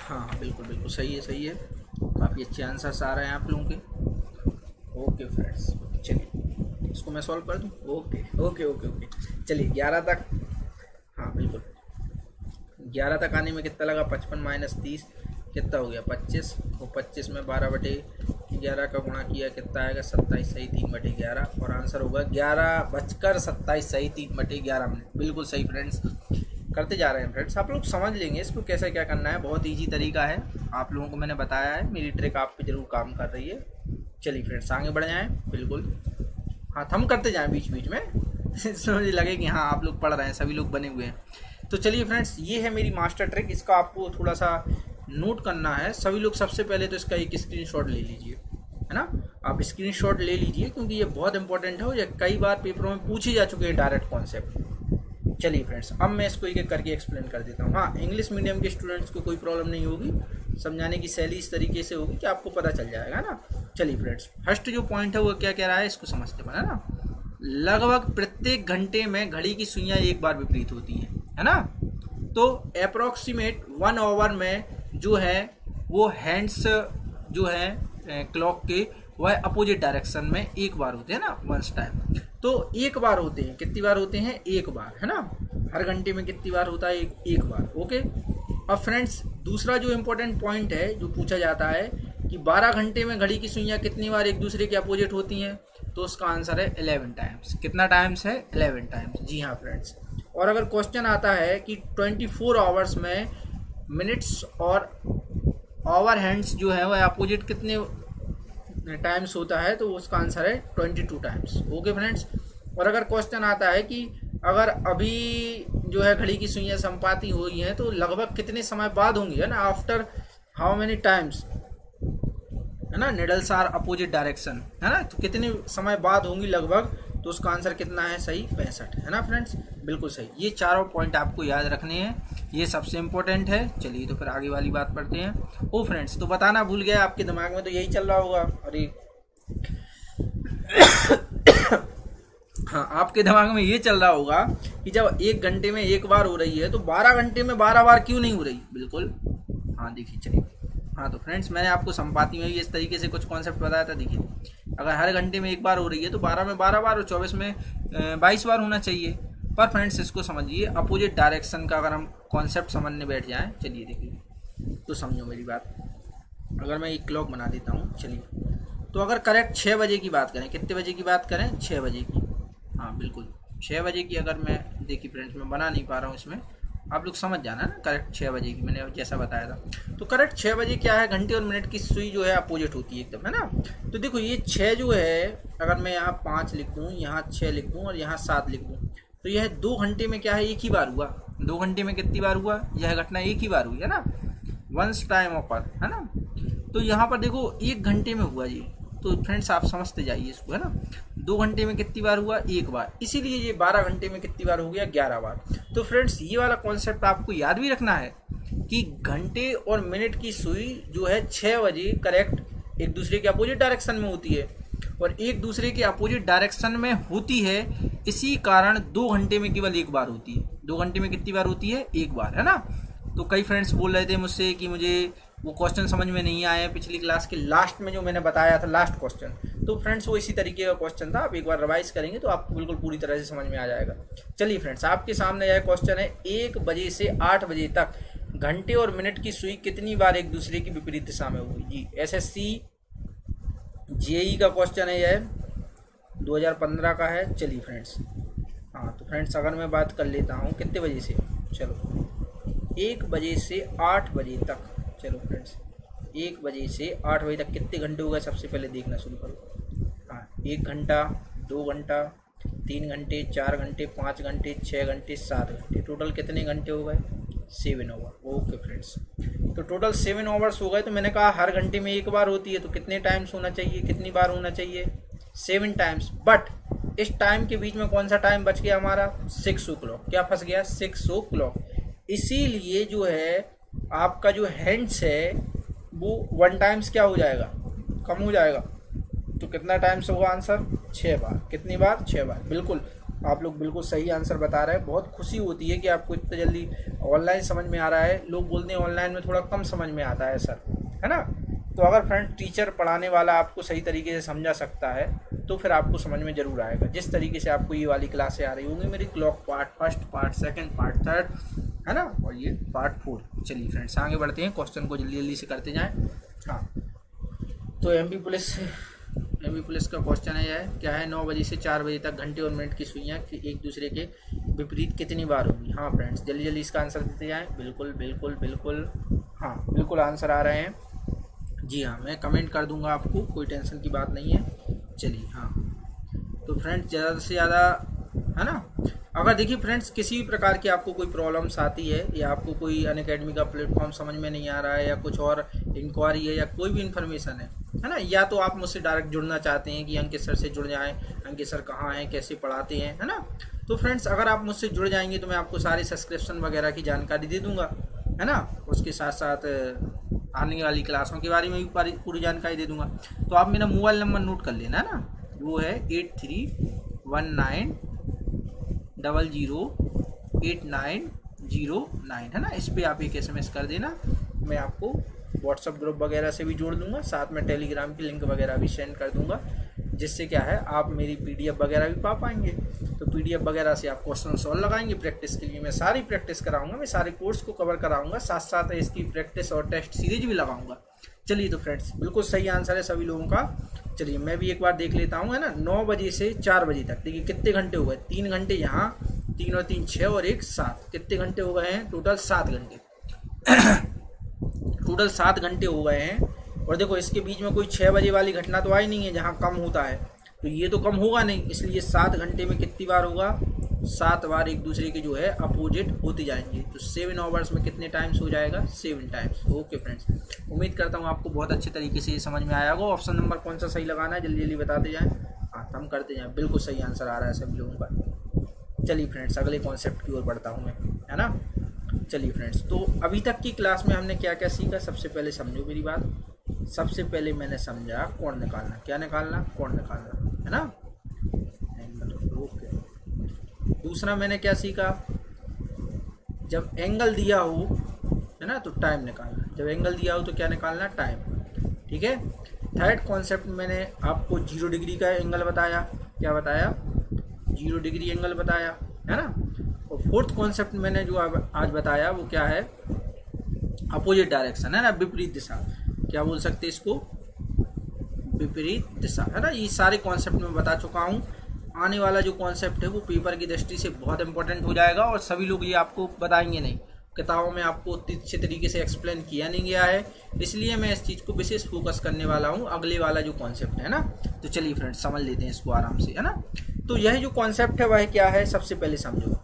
S1: हाँ बिल्कुल बिल्कुल सही है, काफ़ी अच्छे आंसर्स आ रहे हैं आप लोगों के। ओके फ्रेंड्स, चलिए इसको मैं सॉल्व कर दूँ। ओके चलिए 11 तक, हाँ बिल्कुल 11 तक आने में कितना लगा, 55 - 30 कितना हो गया, 25। और 25 में 12/11 का गुणा किया कितना आएगा, 27 सही 3/11, और आंसर होगा 11:27 सही 3/11 मिनट। बिल्कुल सही फ्रेंड्स, करते जा रहे हैं फ्रेंड्स, आप लोग समझ लेंगे इसको कैसे क्या करना है, बहुत ईजी तरीका है, आप लोगों को मैंने बताया है, मेरी ट्रिक आप पे जरूर काम कर रही है। चलिए फ्रेंड्स आगे बढ़ जाएं, बिल्कुल हाँ थम करते जाएं बीच बीच में मुझे लगे कि हाँ आप लोग पढ़ रहे हैं, सभी लोग बने हुए हैं। तो चलिए फ्रेंड्स ये है मेरी मास्टर ट्रिक, इसका आपको थोड़ा सा नोट करना है सभी लोग। सबसे पहले तो इसका एक स्क्रीनशॉट ले लीजिए, है ना, आप स्क्रीनशॉट ले लीजिए क्योंकि ये बहुत इंपॉर्टेंट है और ये कई बार पेपरों में पूछे जा चुके हैं डायरेक्ट कॉन्सेप्ट। चलिए फ्रेंड्स अब मैं इसको एक एक करके एक्सप्लेन कर देता हूँ। हाँ इंग्लिश मीडियम के स्टूडेंट्स को कोई प्रॉब्लम नहीं होगी, समझाने की शैली इस तरीके से होगी कि आपको पता चल जाएगा ना। चलिए फ्रेंड्स फर्स्ट जो पॉइंट है वो क्या कह रहा है, इसको समझते बना ना। लगभग प्रत्येक घंटे में घड़ी की सुइयां एक बार विपरीत होती हैं, है ना। तो अप्रोक्सीमेट 1 आवर में जो है वो हैंड्स जो है क्लॉक के वह अपोजिट डायरेक्शन में एक बार होते हैं ना, वंस टाइम। तो एक बार होते हैं, कितनी बार होते हैं, एक बार, है ना। हर घंटे में कितनी बार होता है? एक बार। ओके। अब फ्रेंड्स दूसरा जो इम्पोर्टेंट पॉइंट है जो पूछा जाता है कि 12 घंटे में घड़ी की सुइयां कितनी बार एक दूसरे के अपोजिट होती हैं, तो उसका आंसर है 11 टाइम्स। कितना टाइम्स है? 11 टाइम्स। जी हाँ फ्रेंड्स। और अगर क्वेश्चन आता है कि 24 आवर्स में मिनट्स और आवर हैंड्स जो है वह अपोजिट कितने टाइम्स होता है, तो उसका आंसर है 22 टाइम्स। Okay friends. और अगर क्वेश्चन आता है कि अगर अभी जो है घड़ी की सुइयां संपाती हुई हैं तो लगभग कितने समय बाद होंगी, है ना, आफ्टर हाउ मेनी टाइम्स, है ना, निडल्स आर अपोजिट डायरेक्शन, है ना, तो कितने समय बाद होंगी लगभग, तो उसका आंसर कितना है? सही 65, है ना फ्रेंड्स, बिल्कुल सही। ये चारों पॉइंट आपको याद रखने हैं, ये सबसे इम्पोर्टेंट है। चलिए तो फिर आगे वाली बात पढ़ते हैं। ओ फ्रेंड्स, तो बताना भूल गया, आपके दिमाग में तो यही चल रहा होगा, अरे हाँ, आपके दिमाग में ये चल रहा होगा कि जब 1 घंटे में एक बार हो रही है तो 12 घंटे में 12 बार क्यों नहीं हो रही? बिल्कुल, हाँ देखिए, चलिए, हाँ तो फ्रेंड्स मैंने आपको संपाती में भी इस तरीके से कुछ कॉन्सेप्ट बताया था। देखिए, अगर हर घंटे में एक बार हो रही है तो 12 में 12 बार और 24 में 22 बार होना चाहिए। पर फ्रेंड्स इसको समझिए, अपोजिट डायरेक्शन का अगर हम कॉन्सेप्ट समझने बैठ जाएं, चलिए देखिए तो समझो मेरी बात। अगर मैं एक क्लॉक बना देता हूँ, चलिए, तो अगर करेक्ट 6 बजे की बात करें, कितने बजे की बात करें? 6 बजे की, हाँ बिल्कुल 6 बजे की। अगर मैं देखिए फ्रेंड्स, मैं बना नहीं पा रहा हूँ इसमें, आप लोग समझ जाना ना, करेक्ट 6 बजे की मैंने जैसा बताया था। तो करेक्ट 6 बजे क्या है, घंटे और मिनट की सुई जो है अपोजिट होती है एकदम, है ना। तो देखो ये 6 जो है, अगर मैं यहाँ 5 लिख दूँ, यहाँ 6 लिख दूँ और यहाँ 7 लिख दूँ, तो यह 2 घंटे में क्या है? एक ही बार हुआ। 2 घंटे में कितनी बार हुआ? यह घटना एक ही बार हुई, है ना, वंस टाइम ऑकर, है ना। तो यहाँ पर देखो 1 घंटे में हुआ जी, तो फ्रेंड्स आप समझते जाइए इसको, है ना। 2 घंटे में कितनी बार हुआ? एक बार, इसीलिए ये 12 घंटे में कितनी बार हो गया? 11 बार। तो फ्रेंड्स ये वाला कॉन्सेप्ट आपको याद भी रखना है कि घंटे और मिनट की सुई जो है 6 बजे करेक्ट एक दूसरे के अपोजिट डायरेक्शन में होती है, और एक दूसरे के अपोजिट डायरेक्शन में होती है, इसी कारण 2 घंटे में केवल एक बार होती है। 2 घंटे में कितनी बार होती है? एक बार, है ना। तो कई फ्रेंड्स बोल रहे थे मुझसे कि मुझे वो क्वेश्चन समझ में नहीं आया पिछली क्लास के लास्ट में जो मैंने बताया था, लास्ट क्वेश्चन। तो फ्रेंड्स वो इसी तरीके का क्वेश्चन था, आप एक बार रिवाइज करेंगे तो आपको बिल्कुल पूरी तरह से समझ में आ जाएगा। चलिए फ्रेंड्स, आपके सामने यह क्वेश्चन है, 1 बजे से 8 बजे तक घंटे और मिनट की सुई कितनी बार एक दूसरे की विपरीत दिशा में हुई? जी, SSC JEE का क्वेश्चन है, यह 2015 का है। चलिए फ्रेंड्स, हाँ तो फ्रेंड्स अगर मैं बात कर लेता हूँ कितने बजे से, चलो 1 बजे से 8 बजे तक। चलो फ्रेंड्स 1 बजे से 8 बजे तक कितने घंटे हो गए? सबसे पहले देखना शुरू करो। हाँ, 1 घंटा, 2 घंटा, 3 घंटे, 4 घंटे, 5 घंटे, 6 घंटे, 7 घंटे, टोटल कितने घंटे हो गए? 7 आवर। ओके फ्रेंड्स, तो टोटल 7 आवर्स हो गए। तो मैंने कहा हर घंटे में एक बार होती है, तो कितने टाइम्स होना चाहिए, कितनी बार होना चाहिए? 7 टाइम्स। बट इस टाइम के बीच में कौन सा टाइम बच गया हमारा? 6 o'clock। क्या फंस गया? 6 o'clock। इसीलिए जो है आपका जो हैंड्स है वो 1 टाइम्स क्या हो जाएगा? कम हो जाएगा। तो कितना टाइम्स होगा आंसर? 6 बार। कितनी बार? 6 बार। बिल्कुल, आप लोग बिल्कुल सही आंसर बता रहे हैं। बहुत खुशी होती है कि आपको इतना जल्दी ऑनलाइन समझ में आ रहा है। लोग बोलते हैं ऑनलाइन में थोड़ा कम समझ में आता है सर, है ना। तो अगर फ्रेंड टीचर पढ़ाने वाला आपको सही तरीके से समझा सकता है तो फिर आपको समझ में जरूर आएगा। जिस तरीके से आपको ये वाली क्लासें आ रही होंगी, मेरी clock part first, part second, part third, है ना, और ये पार्ट 4। चलिए फ्रेंड्स आगे बढ़ते हैं, क्वेश्चन को जल्दी जल्दी से करते जाएं। हाँ, तो एमपी पुलिस का क्वेश्चन है, यह क्या है? 9 बजे से 4 बजे तक घंटे और मिनट की सुइयां एक दूसरे के विपरीत कितनी बार होगी? हाँ फ्रेंड्स जल्दी जल्दी इसका आंसर देते जाएं। बिल्कुल बिल्कुल बिल्कुल, हाँ बिल्कुल आंसर आ रहे हैं। जी हाँ, मैं कमेंट कर दूंगा आपको, कोई टेंशन की बात नहीं है। चलिए हाँ, तो फ्रेंड्स ज़्यादा से ज़्यादा, है ना, अगर देखिए फ्रेंड्स किसी भी प्रकार की आपको कोई प्रॉब्लम्स आती है या आपको कोई अनअकैडमी का प्लेटफॉर्म समझ में नहीं आ रहा है या कुछ और इंक्वायरी है या कोई भी इन्फॉर्मेशन है ना, या तो आप मुझसे डायरेक्ट जुड़ना चाहते हैं कि अंकित सर से जुड़ जाएं, अंकित सर कहाँ हैं, कैसे पढ़ाते हैं, है ना, तो फ्रेंड्स अगर आप मुझसे जुड़ जाएंगे तो मैं आपको सारे सब्सक्रिप्शन वगैरह की जानकारी दे दूँगा, है ना। उसके साथ साथ आने वाली क्लासों के बारे में भी पूरी जानकारी दे दूँगा। तो आप मेरा मोबाइल नंबर नोट कर लेना, है ना, वो है 8319008909, है ना। इस पर आप एक SMS कर देना, मैं आपको व्हाट्सअप ग्रुप वगैरह से भी जोड़ दूंगा, साथ में टेलीग्राम की लिंक वगैरह भी सेंड कर दूंगा। जिससे क्या है आप मेरी पीडीएफ वगैरह भी पा पाएंगे। तो पीडीएफ वगैरह से आप क्वेश्चन सॉल्व लगाएंगे प्रैक्टिस के लिए। मैं सारी प्रैक्टिस कराऊंगा, मैं सारे कोर्स को कवर कराऊंगा, साथ साथ इसकी प्रैक्टिस और टेस्ट सीरीज भी लगाऊंगा। चलिए तो फ्रेंड्स बिल्कुल सही आंसर है सभी लोगों का। चलिए मैं भी एक बार देख लेता हूँ, है ना। 9 बजे से 4 बजे तक देखिए कितने घंटे हो गए, 3 घंटे यहाँ, 3 और 3 6 और 1 7, कितने घंटे हो गए हैं टोटल 7 घंटे टोटल 7 घंटे हो गए हैं। और देखो इसके बीच में कोई 6 बजे वाली घटना तो आई नहीं है जहाँ कम होता है, तो ये तो कम होगा नहीं, इसलिए 7 घंटे में कितनी बार होगा, 7 बार एक दूसरे के जो है अपोजिट होते जाएंगे। तो 7 आवर्स में कितने टाइम्स हो जाएगा, 7 टाइम्स। ओके फ्रेंड्स, उम्मीद करता हूँ आपको बहुत अच्छे तरीके से ये समझ में आया होगा। ऑप्शन नंबर कौन सा सही लगाना है जल्दी जल्दी बताते जाएँ। हाँ हम करते जाएँ, बिल्कुल सही आंसर आ रहा है सभी लोगों का। चलिए फ्रेंड्स अगले कॉन्सेप्ट की ओर बढ़ता हूँ मैं, है ना। चलिए फ्रेंड्स, तो अभी तक की क्लास में हमने क्या क्या सीखा, सबसे पहले समझो मेरी बात। सबसे पहले मैंने समझा कोण निकालना, क्या निकालना, कोण निकालना, है ना, एंगल। ओके। दूसरा मैंने क्या सीखा, जब एंगल दिया हो, है ना, तो टाइम निकालना। जब एंगल दिया हो तो क्या निकालना, टाइम। ठीक है। थर्ड कॉन्सेप्ट मैंने आपको 0 डिग्री का एंगल बताया, क्या बताया, 0 डिग्री एंगल बताया, है ना। और फोर्थ कॉन्सेप्ट मैंने जो आज बताया वो क्या है, अपोजिट डायरेक्शन, है ना, विपरीत दिशा, क्या बोल सकते हैं इसको, विपरीत दिशा, है ना। ये सारे कॉन्सेप्ट मैं बता चुका हूँ। आने वाला जो कॉन्सेप्ट है वो पेपर की दृष्टि से बहुत इंपॉर्टेंट हो जाएगा और सभी लोग ये आपको बताएंगे नहीं, किताबों में आपको अच्छे तरीके से एक्सप्लेन किया नहीं गया है, इसलिए मैं इस चीज़ को विशेष फोकस करने वाला हूँ अगले वाला जो कॉन्सेप्ट है ना। तो चलिए फ्रेंड्स समझ लेते हैं इसको आराम से, है ना। तो यह जो कॉन्सेप्ट है वह क्या है, सबसे पहले समझो,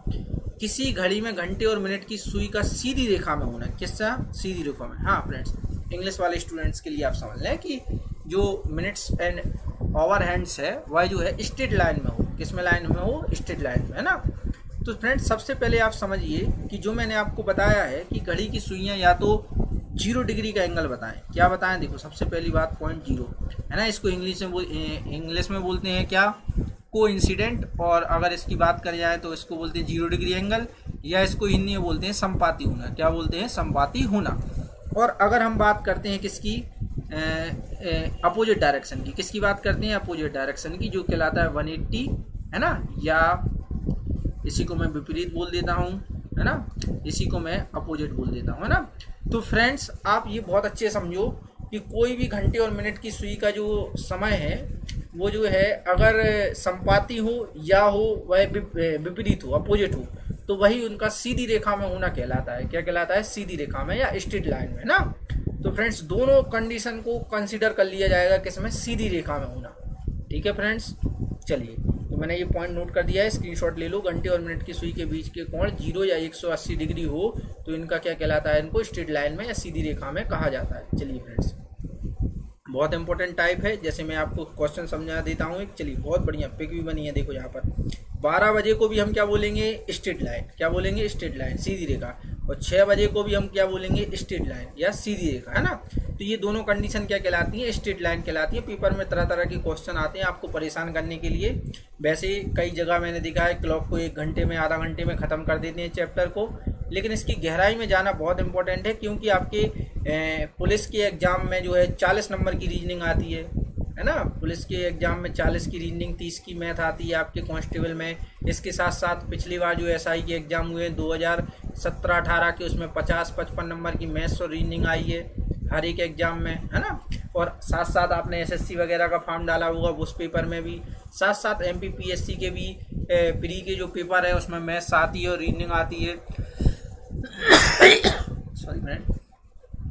S1: किसी घड़ी में घंटे और मिनट की सुई का सीधी रेखा में होना, किसका, सीधी रेखा में। हाँ फ्रेंड्स, इंग्लिश वाले स्टूडेंट्स के लिए आप समझ लें कि जो मिनट्स एंड आवर हैंड्स है वह जो है स्ट्रेट लाइन में हो, किसमें लाइन में हो, स्ट्रेट लाइन में, है ना। तो फ्रेंड्स सबसे पहले आप समझिए कि जो मैंने आपको बताया है कि घड़ी की सुइयां या तो 0 डिग्री का एंगल बताएं, क्या बताएं, देखो सबसे पहली बात पॉइंट 0, है ना। इसको इंग्लिश में बोलते हैं क्या, कोइंसिडेंट, और अगर इसकी बात करी जाए तो इसको बोलते हैं 0 डिग्री एंगल, या इसको हिंदी में बोलते हैं संपाती होना, क्या बोलते हैं, संपाती होना। और अगर हम बात करते हैं किसकी, अपोजिट डायरेक्शन की, किसकी बात करते हैं, अपोजिट डायरेक्शन की, जो कहलाता है 180, है ना, या इसी को मैं विपरीत बोल देता हूँ, है ना, इसी को मैं अपोजिट बोल देता हूँ, है ना। तो फ्रेंड्स आप ये बहुत अच्छे समझो कि कोई भी घंटे और मिनट की सुई का जो समय है वो जो है अगर संपाती हो या हो वह विपरीत हो, अपोजिट हो, तो वही उनका सीधी रेखा में होना कहलाता है, क्या कहलाता है, सीधी रेखा में या स्ट्रेट लाइन में, ना। तो फ्रेंड्स दोनों कंडीशन को कंसीडर कर लिया जाएगा किसमें, सीधी रेखा में होना। ठीक है फ्रेंड्स, चलिए तो मैंने ये पॉइंट नोट कर दिया है, स्क्रीनशॉट ले लो। घंटे और मिनट की सुई के बीच के कोण 0 या 180 डिग्री हो तो इनका क्या कहलाता है, इनको स्ट्रेट लाइन में या सीधी रेखा में कहा जाता है। चलिए फ्रेंड्स, बहुत इंपॉर्टेंट टाइप है, जैसे मैं आपको क्वेश्चन समझा देता हूँ एक। चलिए बहुत बढ़िया पिक भी बनी है, देखो यहाँ पर 12 बजे को भी हम क्या बोलेंगे, स्ट्रेट लाइन, क्या बोलेंगे, स्ट्रेट लाइन, सीधी रेखा। और 6 बजे को भी हम क्या बोलेंगे, स्ट्रेट लाइन या सीधी रेखा, है ना। तो ये दोनों कंडीशन क्या कहलाती है, स्ट्रेट लाइन कहलाती है। पेपर में तरह तरह के क्वेश्चन आते हैं आपको परेशान करने के लिए। वैसे कई जगह मैंने देखा है क्लॉक को 1 घंटे में, आधा घंटे में ख़त्म कर देते हैं चैप्टर को, लेकिन इसकी गहराई में जाना बहुत इंपॉर्टेंट है, क्योंकि आपके पुलिस के एग्जाम में जो है 40 नंबर की रीजनिंग आती है ना। पुलिस के एग्जाम में 40 की रीजनिंग, 30 की मैथ आती है आपके कांस्टेबल में। इसके साथ साथ पिछली बार जो एसआई के एग्जाम हुए 2017-18 के, उसमें 50-55 नंबर की मैथ्स और रीजनिंग आई है हर एक एग्जाम में, है ना। और साथ साथ आपने एसएससी वगैरह का फॉर्म डाला होगा, उस पेपर में भी, साथ साथ एमपीपीएससी के भी प्री के जो पेपर है उसमें मैथ्स आती है और रीजनिंग आती है सॉरी फ्रेंड।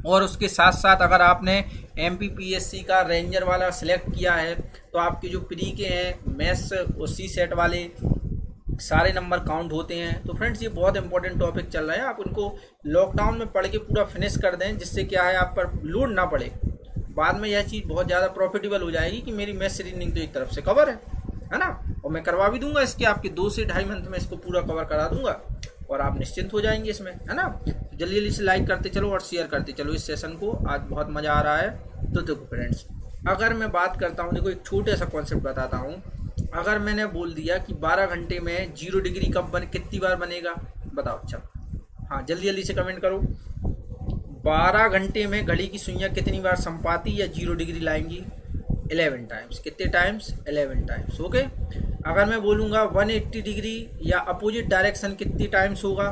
S1: और उसके साथ साथ अगर आपने एमपीपीएससी का रेंजर वाला सिलेक्ट किया है तो आपके जो प्री के हैं मैथ्स और सी सेट वाले सारे नंबर काउंट होते हैं। तो फ्रेंड्स ये बहुत इंपॉर्टेंट टॉपिक चल रहा है, आप उनको लॉकडाउन में पढ़ के पूरा फिनिश कर दें, जिससे क्या है आप पर लोड ना पड़े। बाद में यह चीज़ बहुत ज़्यादा प्रॉफिटेबल हो जाएगी कि मेरी मैथ्स रीजनिंग तो एक तरफ से कवर है ना, और मैं करवा भी दूंगा इसके, आपके 2 से 2.5 मंथ में इसको पूरा कवर करा दूंगा और आप निश्चिंत हो जाएंगे इसमें, है ना। जल्दी जल्दी से लाइक करते चलो और शेयर करते चलो इस सेशन को, आज बहुत मज़ा आ रहा है। तो देखो फ्रेंड्स, अगर मैं बात करता हूँ, देखो एक छोटा सा कॉन्सेप्ट बताता हूँ। अगर मैंने बोल दिया कि 12 घंटे में 0 डिग्री कितनी बार बनेगा, बताओ। अच्छा हाँ, जल्दी जल्दी से कमेंट करो। 12 घंटे में घड़ी की सुइयां कितनी बार संपाती या 0 डिग्री लाएंगी, 11 टाइम्स। कितने टाइम्स? 11 टाइम्स। ओके। अगर मैं बोलूँगा 180 डिग्री या अपोजिट डायरेक्शन कितनी टाइम्स होगा,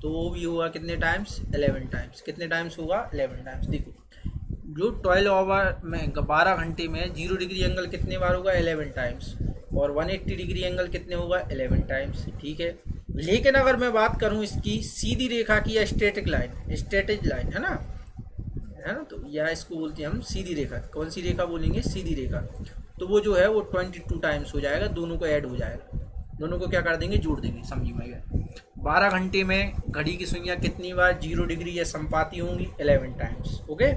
S1: तो वो भी होगा कितने टाइम्स? 11 टाइम्स। कितने टाइम्स होगा? 11 टाइम्स। देखो जो 12 आवर में 12 घंटे में 0 डिग्री एंगल कितने बार होगा? 11 टाइम्स। और 180 डिग्री एंगल कितने होगा? 11 टाइम्स। ठीक है। लेकिन अगर मैं बात करूं इसकी सीधी रेखा की या स्टैटिक लाइन, स्टैटिक लाइन है ना, तो या इसको बोलते हैं हम सीधी रेखा। कौन सी रेखा बोलेंगे? सीधी रेखा। तो वो जो है वो 22 टाइम्स हो जाएगा, दोनों को ऐड हो जाएगा, दोनों को क्या कर देंगे? जोड़ देंगे। समझी में गया? 12 घंटे में घड़ी की सुइयां कितनी बार 0 डिग्री या संपाती होंगी? 11 टाइम्स। ओके।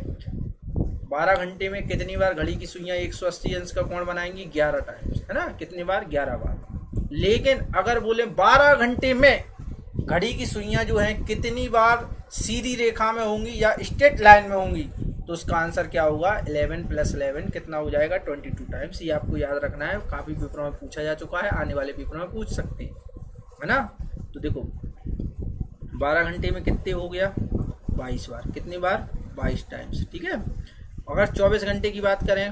S1: 12 घंटे में कितनी बार घड़ी की सुइयां 180 अंश का कोण बनाएंगी? 11 टाइम्स, है ना। कितनी बार? 11 बार। लेकिन अगर बोले 12 घंटे में घड़ी की सुइयां जो हैं कितनी बार सीधी रेखा में होंगी या स्ट्रेट लाइन में होंगी, तो उसका आंसर क्या होगा? 11 + 11 कितना हो जाएगा? 22 टाइम्स। ये आपको याद रखना है, काफ़ी पेपरों में पूछा जा चुका है, आने वाले पेपरों में पूछ सकते हैं, है ना। तो देखो 12 घंटे में कितने हो गया? 22 बार। कितनी बार? 22 टाइम्स। ठीक है। अगर 24 घंटे की बात करें,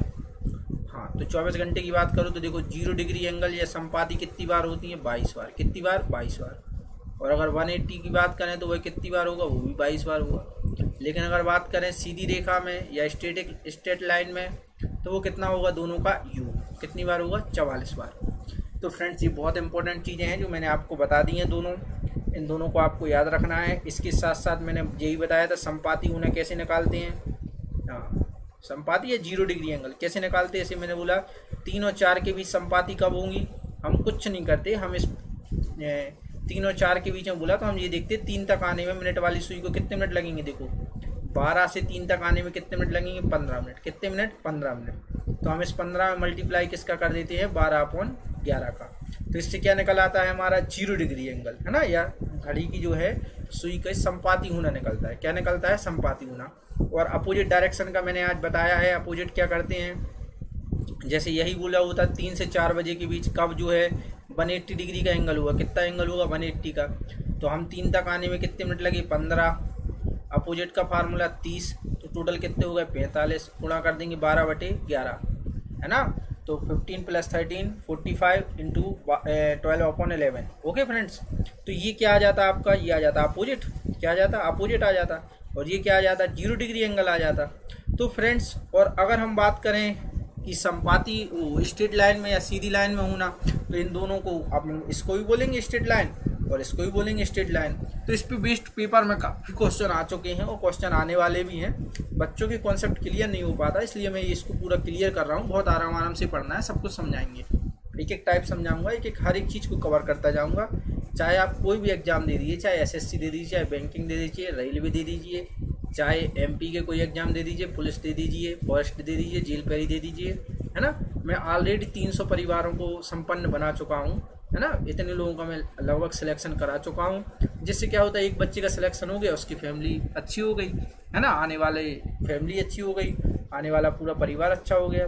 S1: हाँ, तो 24 घंटे की बात करो तो देखो 0 डिग्री एंगल या संपाती कितनी बार होती है? 22 बार। कितनी बार? 22 बार। और अगर 180 की बात करें तो वह कितनी बार होगा? वो भी 22 बार होगा। लेकिन अगर बात करें सीधी रेखा में या स्ट्रेट लाइन में, तो वो कितना होगा? दोनों का योग। कितनी बार होगा? 44 बार। तो फ्रेंड्स ये बहुत इंपॉर्टेंट चीज़ें हैं जो मैंने आपको बता दी हैं दोनों, इन दोनों को आपको याद रखना है। इसके साथ साथ मैंने यही बताया था संपाती होना कैसे निकालते हैं। हाँ, संपाती या 0 डिग्री एंगल कैसे निकालते हैं? जैसे मैंने बोला 3 और 4 के बीच संपाती कब होंगी? हम कुछ नहीं करते, हम इस 3 और 4 के बीच में बोला तो हम ये देखते 3 तक आने में मिनट वाली सुई को कितने मिनट लगेंगे? देखो 12 से 3 तक आने में कितने मिनट लगेंगे? 15 मिनट। कितने मिनट? 15 मिनट। तो हम इस 15 में मल्टीप्लाई किसका कर देते हैं? 12/11 का। तो इससे क्या निकल आता है? हमारा 0 डिग्री एंगल, है ना, या घड़ी की जो है सुई का संपाती होना निकलता है। क्या निकलता है? संपाती होना। और अपोजिट डायरेक्शन का मैंने आज बताया है। अपोजिट क्या करते हैं? जैसे यही बोला होता 3 से 4 बजे के बीच कब जो है 180 डिग्री का एंगल होगा। कितना एंगल होगा? 180 का। तो हम 3 तक आने में कितने मिनट लगे? 15। अपोजिट का फार्मूला 30, तो टोटल कितने हो गए? 45। गुणा कर देंगे 12/11, है ना। तो 15 + 13 45 × 12/11। Okay friends. तो ये क्या आ जाता आपका? ये आ जाता अपोजिट। क्या आ जाता? अपोजिट आ जाता। और ये क्या आ जाता? 0 डिग्री एंगल आ जाता। तो फ्रेंड्स, और अगर हम बात करें कि संपाती स्ट्रेट लाइन में या सीधी लाइन में होना, तो इन दोनों को आप इसको भी बोलेंगे स्ट्रेट लाइन और इसको भी बोलेंगे स्ट्रेट लाइन। तो इस पे बेस्ड पेपर में काफ़ी क्वेश्चन आ चुके हैं और क्वेश्चन आने वाले भी हैं। बच्चों के कॉन्सेप्ट क्लियर नहीं हो पाता, इसलिए मैं इसको पूरा क्लियर कर रहा हूँ। बहुत आराम से पढ़ना है, सब कुछ समझाएंगे, एक एक टाइप समझाऊंगा, एक एक हर एक चीज़ को कवर करता जाऊँगा। चाहे आप कोई भी एग्जाम दे दीजिए, चाहे SSC दे दीजिए, चाहे बैंकिंग दे दीजिए, रेलवे दे दीजिए, चाहे MP के कोई एग्जाम दे दीजिए, पुलिस दे दीजिए, फॉरेस्ट दे दीजिए, जेल पैरी दे दीजिए, है ना। मैं ऑलरेडी 300 परिवारों को संपन्न बना चुका हूँ, है ना। इतने लोगों का मैं लगभग सिलेक्शन करा चुका हूँ, जिससे क्या होता है एक बच्चे का सिलेक्शन हो गया, उसकी फैमिली अच्छी हो गई, है ना। आने वाले फैमिली अच्छी हो गई, आने वाला पूरा परिवार अच्छा हो गया,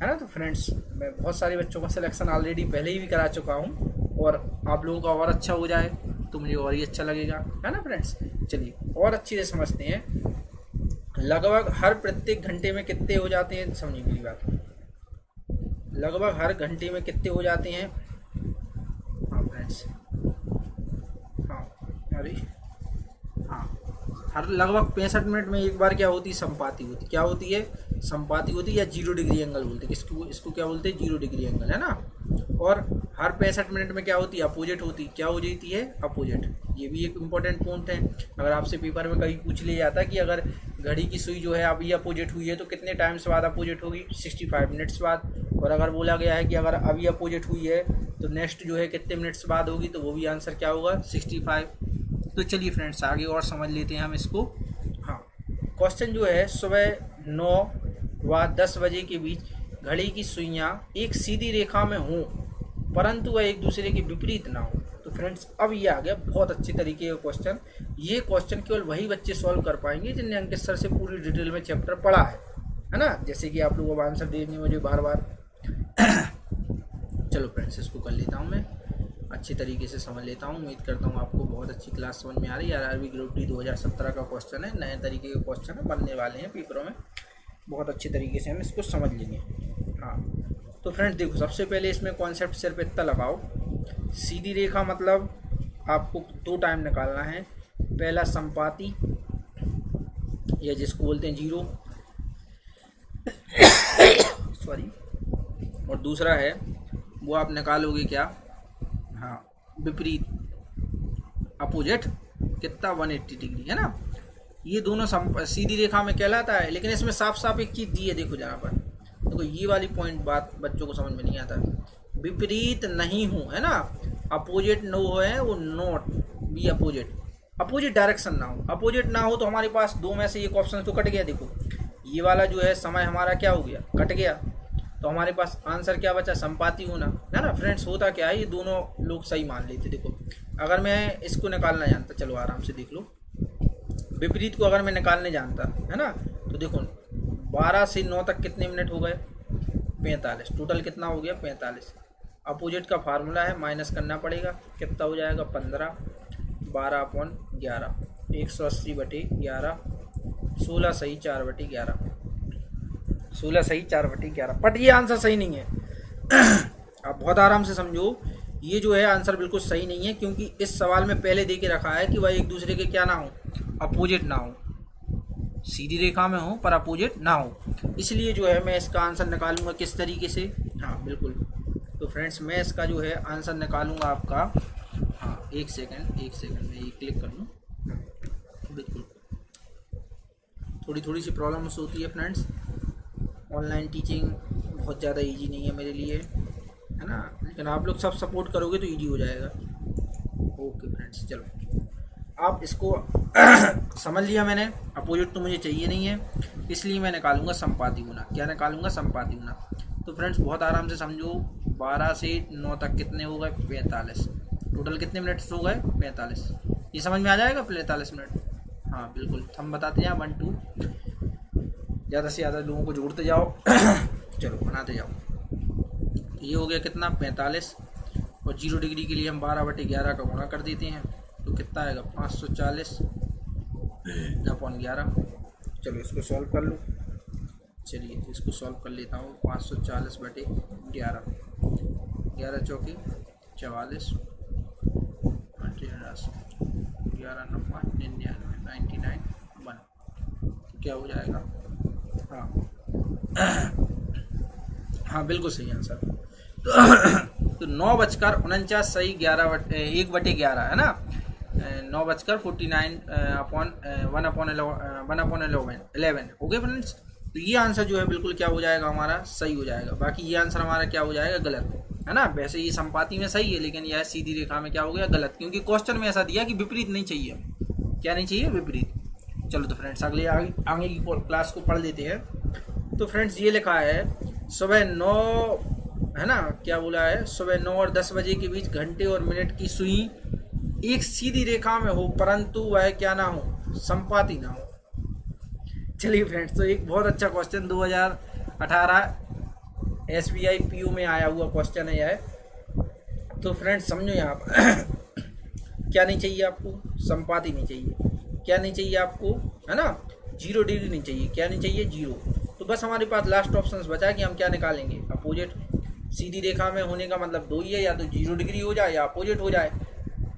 S1: है ना। तो फ्रेंड्स, मैं बहुत सारे बच्चों का सिलेक्शन ऑलरेडी पहले ही भी करा चुका हूँ, और आप लोगों का और अच्छा हो जाए तो मुझे और ही अच्छा लगेगा, है ना फ्रेंड्स। चलिए और अच्छी से समझते हैं। लगभग हर प्रत्येक घंटे में कितने हो जाते हैं? समझिए मेरी बात। लगभग हर घंटे में कितने हो जाते हैं? हाँ फ्रेंड्स, हाँ अभी हाँ, हर लगभग 65 मिनट में एक बार क्या होती है? संपाती होती। क्या होती है? संपाती होती है, या 0 डिग्री एंगल बोलते हैं। इसको क्या बोलते हैं? 0 डिग्री एंगल, है ना। और हर 65 मिनट में क्या होती है? अपोजिट होती। क्या हो जाती है? अपोजिट। ये भी एक इम्पोर्टेंट पॉइंट है। अगर आपसे पेपर में कभी पूछ लिया जाता कि अगर घड़ी की सुई जो है अभी अपोजिट हुई है तो कितने टाइम्स बाद अपोजिट होगी? 65 मिनट्स बाद। और अगर बोला गया है कि अगर अभी अपोजिट हुई है तो नेक्स्ट जो है कितने मिनट्स बाद होगी, तो वो भी आंसर क्या होगा? 65। तो चलिए फ्रेंड्स आगे और समझ लेते हैं हम इसको। हाँ, क्वेश्चन जो है सुबह 9 व 10 बजे के बीच घड़ी की सुइयां एक सीधी रेखा में हों परंतु वह एक दूसरे के विपरीत ना हो। तो फ्रेंड्स अब ये आ गया बहुत अच्छे तरीके का क्वेश्चन। ये क्वेश्चन केवल वही बच्चे सॉल्व कर पाएंगे जिनने अंकित सर से पूरी डिटेल में चैप्टर पढ़ा है ना। जैसे कि आप लोगों को आंसर देंगे मुझे बार बार। चलो फ्रेंड्स इसको कर लेता हूँ, मैं अच्छी तरीके से समझ लेता हूँ। उम्मीद करता हूँ आपको बहुत अच्छी क्लास समझ में आ रही है। RRB ग्रुप D 2017 का क्वेश्चन है, नए तरीके के क्वेश्चन है, बनने वाले हैं पेपरों में। बहुत अच्छे तरीके से हम इसको समझ लेंगे। हाँ तो फ्रेंड्स देखो, सबसे पहले इसमें कॉन्सेप्ट सिर्फ इतना लगाओ, सीधी रेखा मतलब आपको 2 टाइम निकालना है। पहला संपाती या जिसको बोलते हैं जीरो, सॉरी, और दूसरा है वो आप निकालोगे क्या, हाँ विपरीत, अपोजिट, कितना 180 डिग्री है ना। ये दोनों सीधी रेखा में कहलाता है। लेकिन इसमें साफ साफ एक चीज़ दी है, देखो जहाँ पर, देखो ये वाली पॉइंट बात बच्चों को समझ में नहीं आता, विपरीत नहीं हो, है ना, अपोजिट नो है वो, not be opposite, opposite direction ना हो। अपोजिट ना हो तो हमारे पास 2 में से एक ऑप्शन तो कट गया। देखो ये वाला जो है समय हमारा क्या हो गया, कट गया, तो हमारे पास आंसर क्या बचा, संपाती होना, है ना। फ्रेंड्स होता क्या है, ये दोनों लोग सही मान लेते। देखो अगर मैं इसको निकालना जानता, चलो आराम से देख लो, विपरीत को अगर मैं निकालने जानता, है ना, तो देखो 12 से 9 तक कितने मिनट हो गए, 45, टोटल कितना हो गया 45। अपोजिट का फार्मूला है, माइनस करना पड़ेगा, कितना हो जाएगा 15, 12/11, 180/11, 16 सही 4/11, 16 सही 4/11। बट ये आंसर सही नहीं है। आप बहुत आराम से समझो, ये जो है आंसर बिल्कुल सही नहीं है, क्योंकि इस सवाल में पहले दे के रखा है कि वह एक दूसरे के क्या ना हो, अपोजिट ना हो, सीधी रेखा में हो पर अपोजिट ना हो। इसलिए जो है मैं इसका आंसर निकालूंगा किस तरीके से, हाँ बिल्कुल। तो फ्रेंड्स मैं इसका जो है आंसर निकालूंगा आपका, हाँ एक सेकंड मैं ये क्लिक कर लूँ, बिल्कुल। थोड़ी सी प्रॉब्लम्स होती है फ्रेंड्स, ऑनलाइन टीचिंग बहुत ज़्यादा इजी नहीं है मेरे लिए, है ना, लेकिन आप लोग सब सपोर्ट करोगे तो इजी हो जाएगा। ओके फ्रेंड्स, चलो आप इसको समझ लिया मैंने। अपोजिट तो मुझे चाहिए नहीं है, इसलिए मैं निकालूंगा संपाती गुना। क्या निकालूंगा, संपाती गुना। तो फ्रेंड्स बहुत आराम से समझो, 12 से 9 तक कितने हो गए, 45, टोटल कितने मिनट्स हो गए 45। ये समझ में आ जाएगा 45 मिनट, हाँ बिल्कुल। हम बताते जाओ 1 2, ज़्यादा से ज़्यादा लोगों को जोड़ते जाओ चलो बनाते जाओ। ये हो गया कितना 45, और 0 डिग्री के लिए हम 12/11 का गुणा कर देते हैं, तो कितना आएगा 540/11। चलो इसको सॉल्व कर लो, चलिए इसको सॉल्व कर लेता हूँ। 540/11, 11 चौकी 44, 11 9 99 1, क्या हो जाएगा, हाँ बिल्कुल सही आंसर। तो 9:49 सही 1/11 है ना, 9:49/1/11 ओके फ्रेंड्स। तो ये आंसर जो है बिल्कुल क्या हो जाएगा, हमारा सही हो जाएगा। बाकी ये आंसर हमारा क्या हो जाएगा, गलत, है ना। वैसे ये संपाती में सही है, लेकिन यह सीधी रेखा में क्या हो गया, गलत, क्योंकि क्वेश्चन में ऐसा दिया कि विपरीत नहीं चाहिए। क्या नहीं चाहिए, विपरीत। चलो तो फ्रेंड्स आगे की क्लास को पढ़ लेते हैं। तो फ्रेंड्स ये लिखा है सुबह 9, है ना, क्या बोला है, सुबह 9 और 10 बजे के बीच घंटे और मिनट की सुई एक सीधी रेखा में हो, परंतु वह क्या ना हो, संपाती ना हो। चलिए फ्रेंड्स, तो एक बहुत अच्छा क्वेश्चन 2018 SBI PO में आया हुआ क्वेश्चन है यह। तो फ्रेंड्स समझो यहाँ पर क्या नहीं चाहिए आपको, संपाती नहीं चाहिए। क्या नहीं चाहिए आपको, है ना, 0 डिग्री नहीं चाहिए। क्या नहीं चाहिए, 0। तो बस हमारे पास लास्ट ऑप्शन बचा कि हम क्या निकालेंगे, अपोजिट। सीधी रेखा में होने का मतलब 2 ही है, या तो 0 डिग्री हो जाए या अपोजिट हो जाए।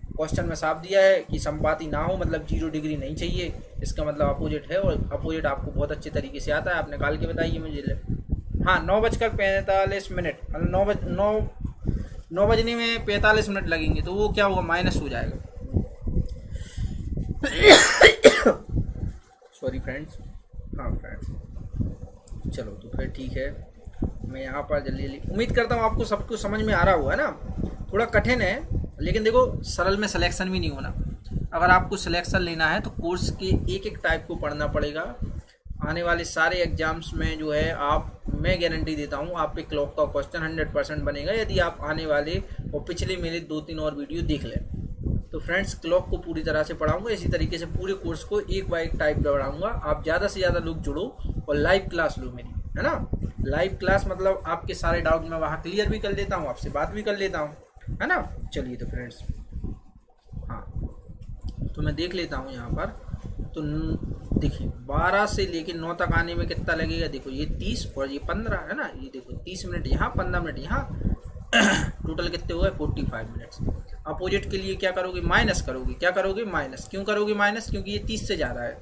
S1: क्वेश्चन में साफ दिया है कि संपाती ना हो मतलब 0 डिग्री नहीं चाहिए, इसका मतलब अपोजिट है। और अपोजिट आपको बहुत अच्छे तरीके से आता है, आप निकाल के बताइए मुझे। हाँ 9:45 मतलब 9 बजने में 45 मिनट लगेंगे, तो वो क्या होगा, माइनस हो जाएगा। सॉरी फ्रेंड्स, हाँ फ्रेंड्स, चलो तो फिर ठीक है। मैं यहाँ पर जल्दी उम्मीद करता हूँ आपको सब कुछ समझ में आ रहा हुआ है ना। थोड़ा कठिन है, लेकिन देखो सरल में सिलेक्शन भी नहीं होना। अगर आपको सिलेक्शन लेना है तो कोर्स के एक टाइप को पढ़ना पड़ेगा। आने वाले सारे एग्जाम्स में जो है मैं गारंटी देता हूँ आप पे क्लॉक का क्वेश्चन 100% बनेगा, यदि आप आने वाले और पिछले मेरे 2-3 और वीडियो देख लें। तो फ्रेंड्स क्लॉक को पूरी तरह से पढ़ाऊंगा, इसी तरीके से पूरे कोर्स को एक बाय एक टाइप पढ़ाऊंगा। आप ज़्यादा से ज़्यादा लोग जुड़ो और लाइव क्लास लो मेरी, है ना। लाइव क्लास मतलब आपके सारे डाउट मैं वहाँ क्लियर भी कर लेता हूँ, आपसे बात भी कर लेता हूँ, है ना। चलिए तो फ्रेंड्स, हाँ तो मैं देख लेता हूँ यहाँ पर। तो देखिए 12 से लेके 9 तक आने में कितना लगेगा, देखो ये 30 और ये 15 है ना, ये देखो 30 मिनट यहाँ, 15 मिनट यहाँ, टोटल कितने हुए 45 मिनट्स। अपोजिट के लिए क्या करोगे, माइनस करोगे, क्या करोगे माइनस, क्यों करोगे माइनस, क्योंकि ये 30 से ज़्यादा है।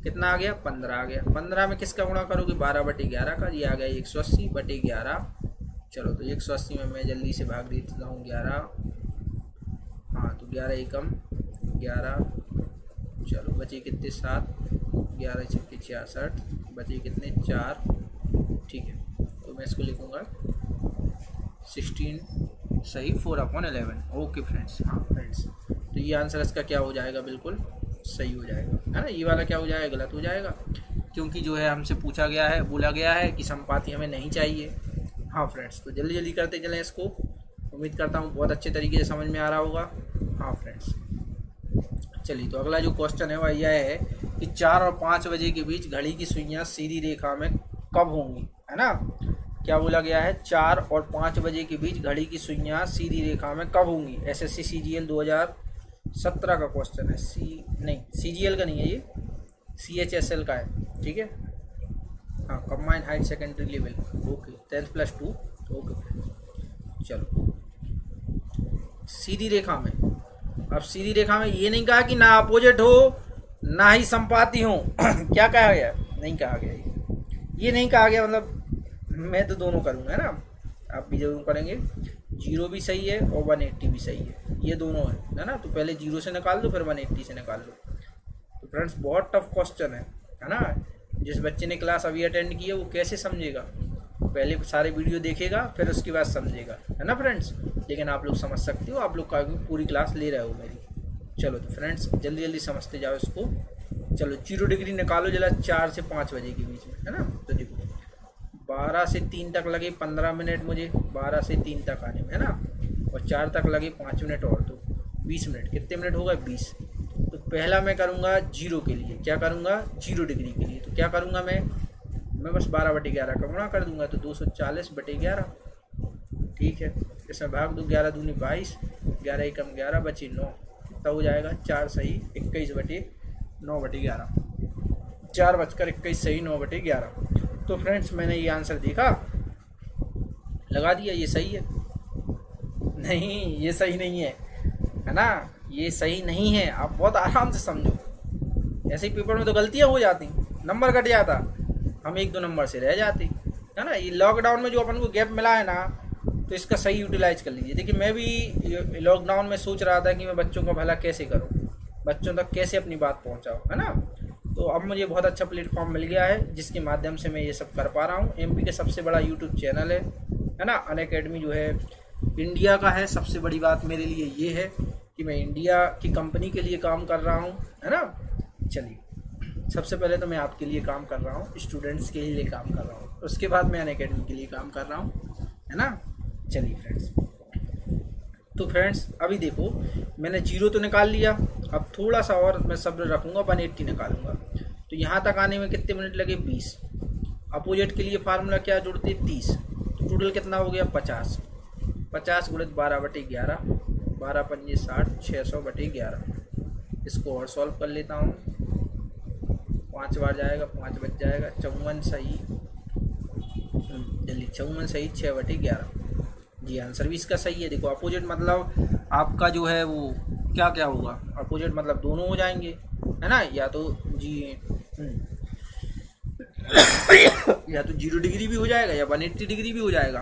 S1: कितना आ गया 15 आ गया, 15 में किसका गुणा करोगे 12/11 का, ये आ गया 180/11। चलो तो 180 में मैं जल्दी से भाग देता हूँ 11, हाँ तो 11 एकम 11, चलो बचे कितने 7, 11 छक्के 66, बचे कितने 4, ठीक है। तो मैं इसको लिखूँगा 16 सही 4/11। ओके फ्रेंड्स, हाँ फ्रेंड्स, तो ये आंसर इसका क्या हो जाएगा, बिल्कुल सही हो जाएगा, है ना। ये वाला क्या हो जाएगा, गलत हो जाएगा, क्योंकि जो है हमसे पूछा गया है, बोला गया है कि संपाती हमें नहीं चाहिए। हाँ फ्रेंड्स, तो जल्दी जल्दी करते चलें इसको। उम्मीद करता हूँ बहुत अच्छे तरीके से समझ में आ रहा होगा। हाँ फ्रेंड्स, चलिए तो अगला जो क्वेश्चन है वह यह है कि 4 और 5 बजे के बीच घड़ी की सुइयां सीधी रेखा में कब होंगी, है ना। क्या बोला गया है, 4 और 5 बजे के बीच घड़ी की सुइयां सीधी रेखा में कब होंगी। एसएससी सीजीएल 2017 का क्वेश्चन है, सीजीएल का नहीं है, ये सीएचएसएल का है, ठीक है। हाँ, combined higher secondary level, okay 10+2, okay. चलो सीधी रेखा में, अब सीधी रेखा में ये नहीं कहा कि ना अपोजिट हो ना ही संपाती हो क्या कहा गया, नहीं कहा गया, ये नहीं कहा गया, मतलब मैं तो दोनों करूँगा, है ना, आप भी जरूर करेंगे। 0 भी सही है और 180 भी सही है, ये दोनों है ना। तो पहले 0 से निकाल दो, फिर 180 से निकाल दो। तो फ्रेंड्स बहुत टफ क्वेश्चन है ना। जिस बच्चे ने क्लास अभी अटेंड की है वो कैसे समझेगा, पहले सारे वीडियो देखेगा फिर उसके बाद समझेगा, है ना फ्रेंड्स। लेकिन आप लोग समझ सकते हो, आप लोग का पूरी क्लास ले रहे हो मेरी। चलो तो फ्रेंड्स जल्दी जल्दी समझते जाओ इसको। चलो 0 डिग्री निकालो जरा 4 से 5 बजे के बीच में, है ना। तो देखो 12 से 3 तक लगे 15 मिनट मुझे 12 से 3 तक आने में, है ना, और 4 तक लगे 5 मिनट और, तो 20 मिनट। कितने मिनट होगा 20। तो पहला मैं करूँगा 0 के लिए, क्या करूँगा 0 डिग्री के लिए, तो क्या करूँगा मैं बस 12/11 का गुणा कर दूंगा, तो 240/11, ठीक है। इसमें भाग दो, 11 दूनी 22, 11 एकम 11, बची 9, कितना हो जाएगा 4 सही 21/9/11, 4 बजकर 21 सही 9/11। तो फ्रेंड्स मैंने ये आंसर देखा, लगा दिया, ये सही है। नहीं, ये सही नहीं है ना, ये सही नहीं है। आप बहुत आराम से समझो, ऐसे ही पेपर में तो गलतियां हो जाती, नंबर कट जाता, हम 1-2 नंबर से रह जाते, है ना। ये लॉकडाउन में जो अपन को गैप मिला है ना, तो इसका सही यूटिलाइज कर लीजिए। देखिए मैं भी लॉकडाउन में सोच रहा था कि मैं बच्चों का भला कैसे करूं, बच्चों तक कैसे अपनी बात पहुंचाऊं, है ना। तो अब मुझे बहुत अच्छा प्लेटफॉर्म मिल गया है जिसके माध्यम से मैं ये सब कर पा रहा हूँ। एमपी के सबसे बड़ा यूट्यूब चैनल है ना, अनअकैडमी जो है इंडिया का है। सबसे बड़ी बात मेरे लिए ये है कि मैं इंडिया की कंपनी के लिए काम कर रहा हूँ, है ना। चलिए सबसे पहले तो मैं आपके लिए काम कर रहा हूँ, स्टूडेंट्स के लिए काम कर रहा हूँ, उसके बाद मैं अनअकैडमी के लिए काम कर रहा हूँ, है ना। चलिए फ्रेंड्स, तो फ्रेंड्स अभी देखो मैंने 0 तो निकाल लिया, अब थोड़ा सा और मैं सब्र रखूँगा, 180 निकालूंगा। तो यहाँ तक आने में कितने मिनट लगे 20। अपोजिट के लिए फार्मूला क्या जोड़ते 30, तो टोटल कितना हो गया 50। 50 गुणित 12/11, 12 पंजे 60, 600/11। इसको और सॉल्व कर लेता हूँ, 5 बार जाएगा, 5 बच जाएगा, 54 सही, जल्दी 54 सही 6/11। जी आंसर भी इसका सही है। देखो अपोजिट मतलब आपका जो है वो क्या क्या होगा, अपोजिट मतलब दोनों हो जाएंगे, है ना, या तो जी या तो 0 डिग्री भी हो जाएगा या 180 डिग्री भी हो जाएगा।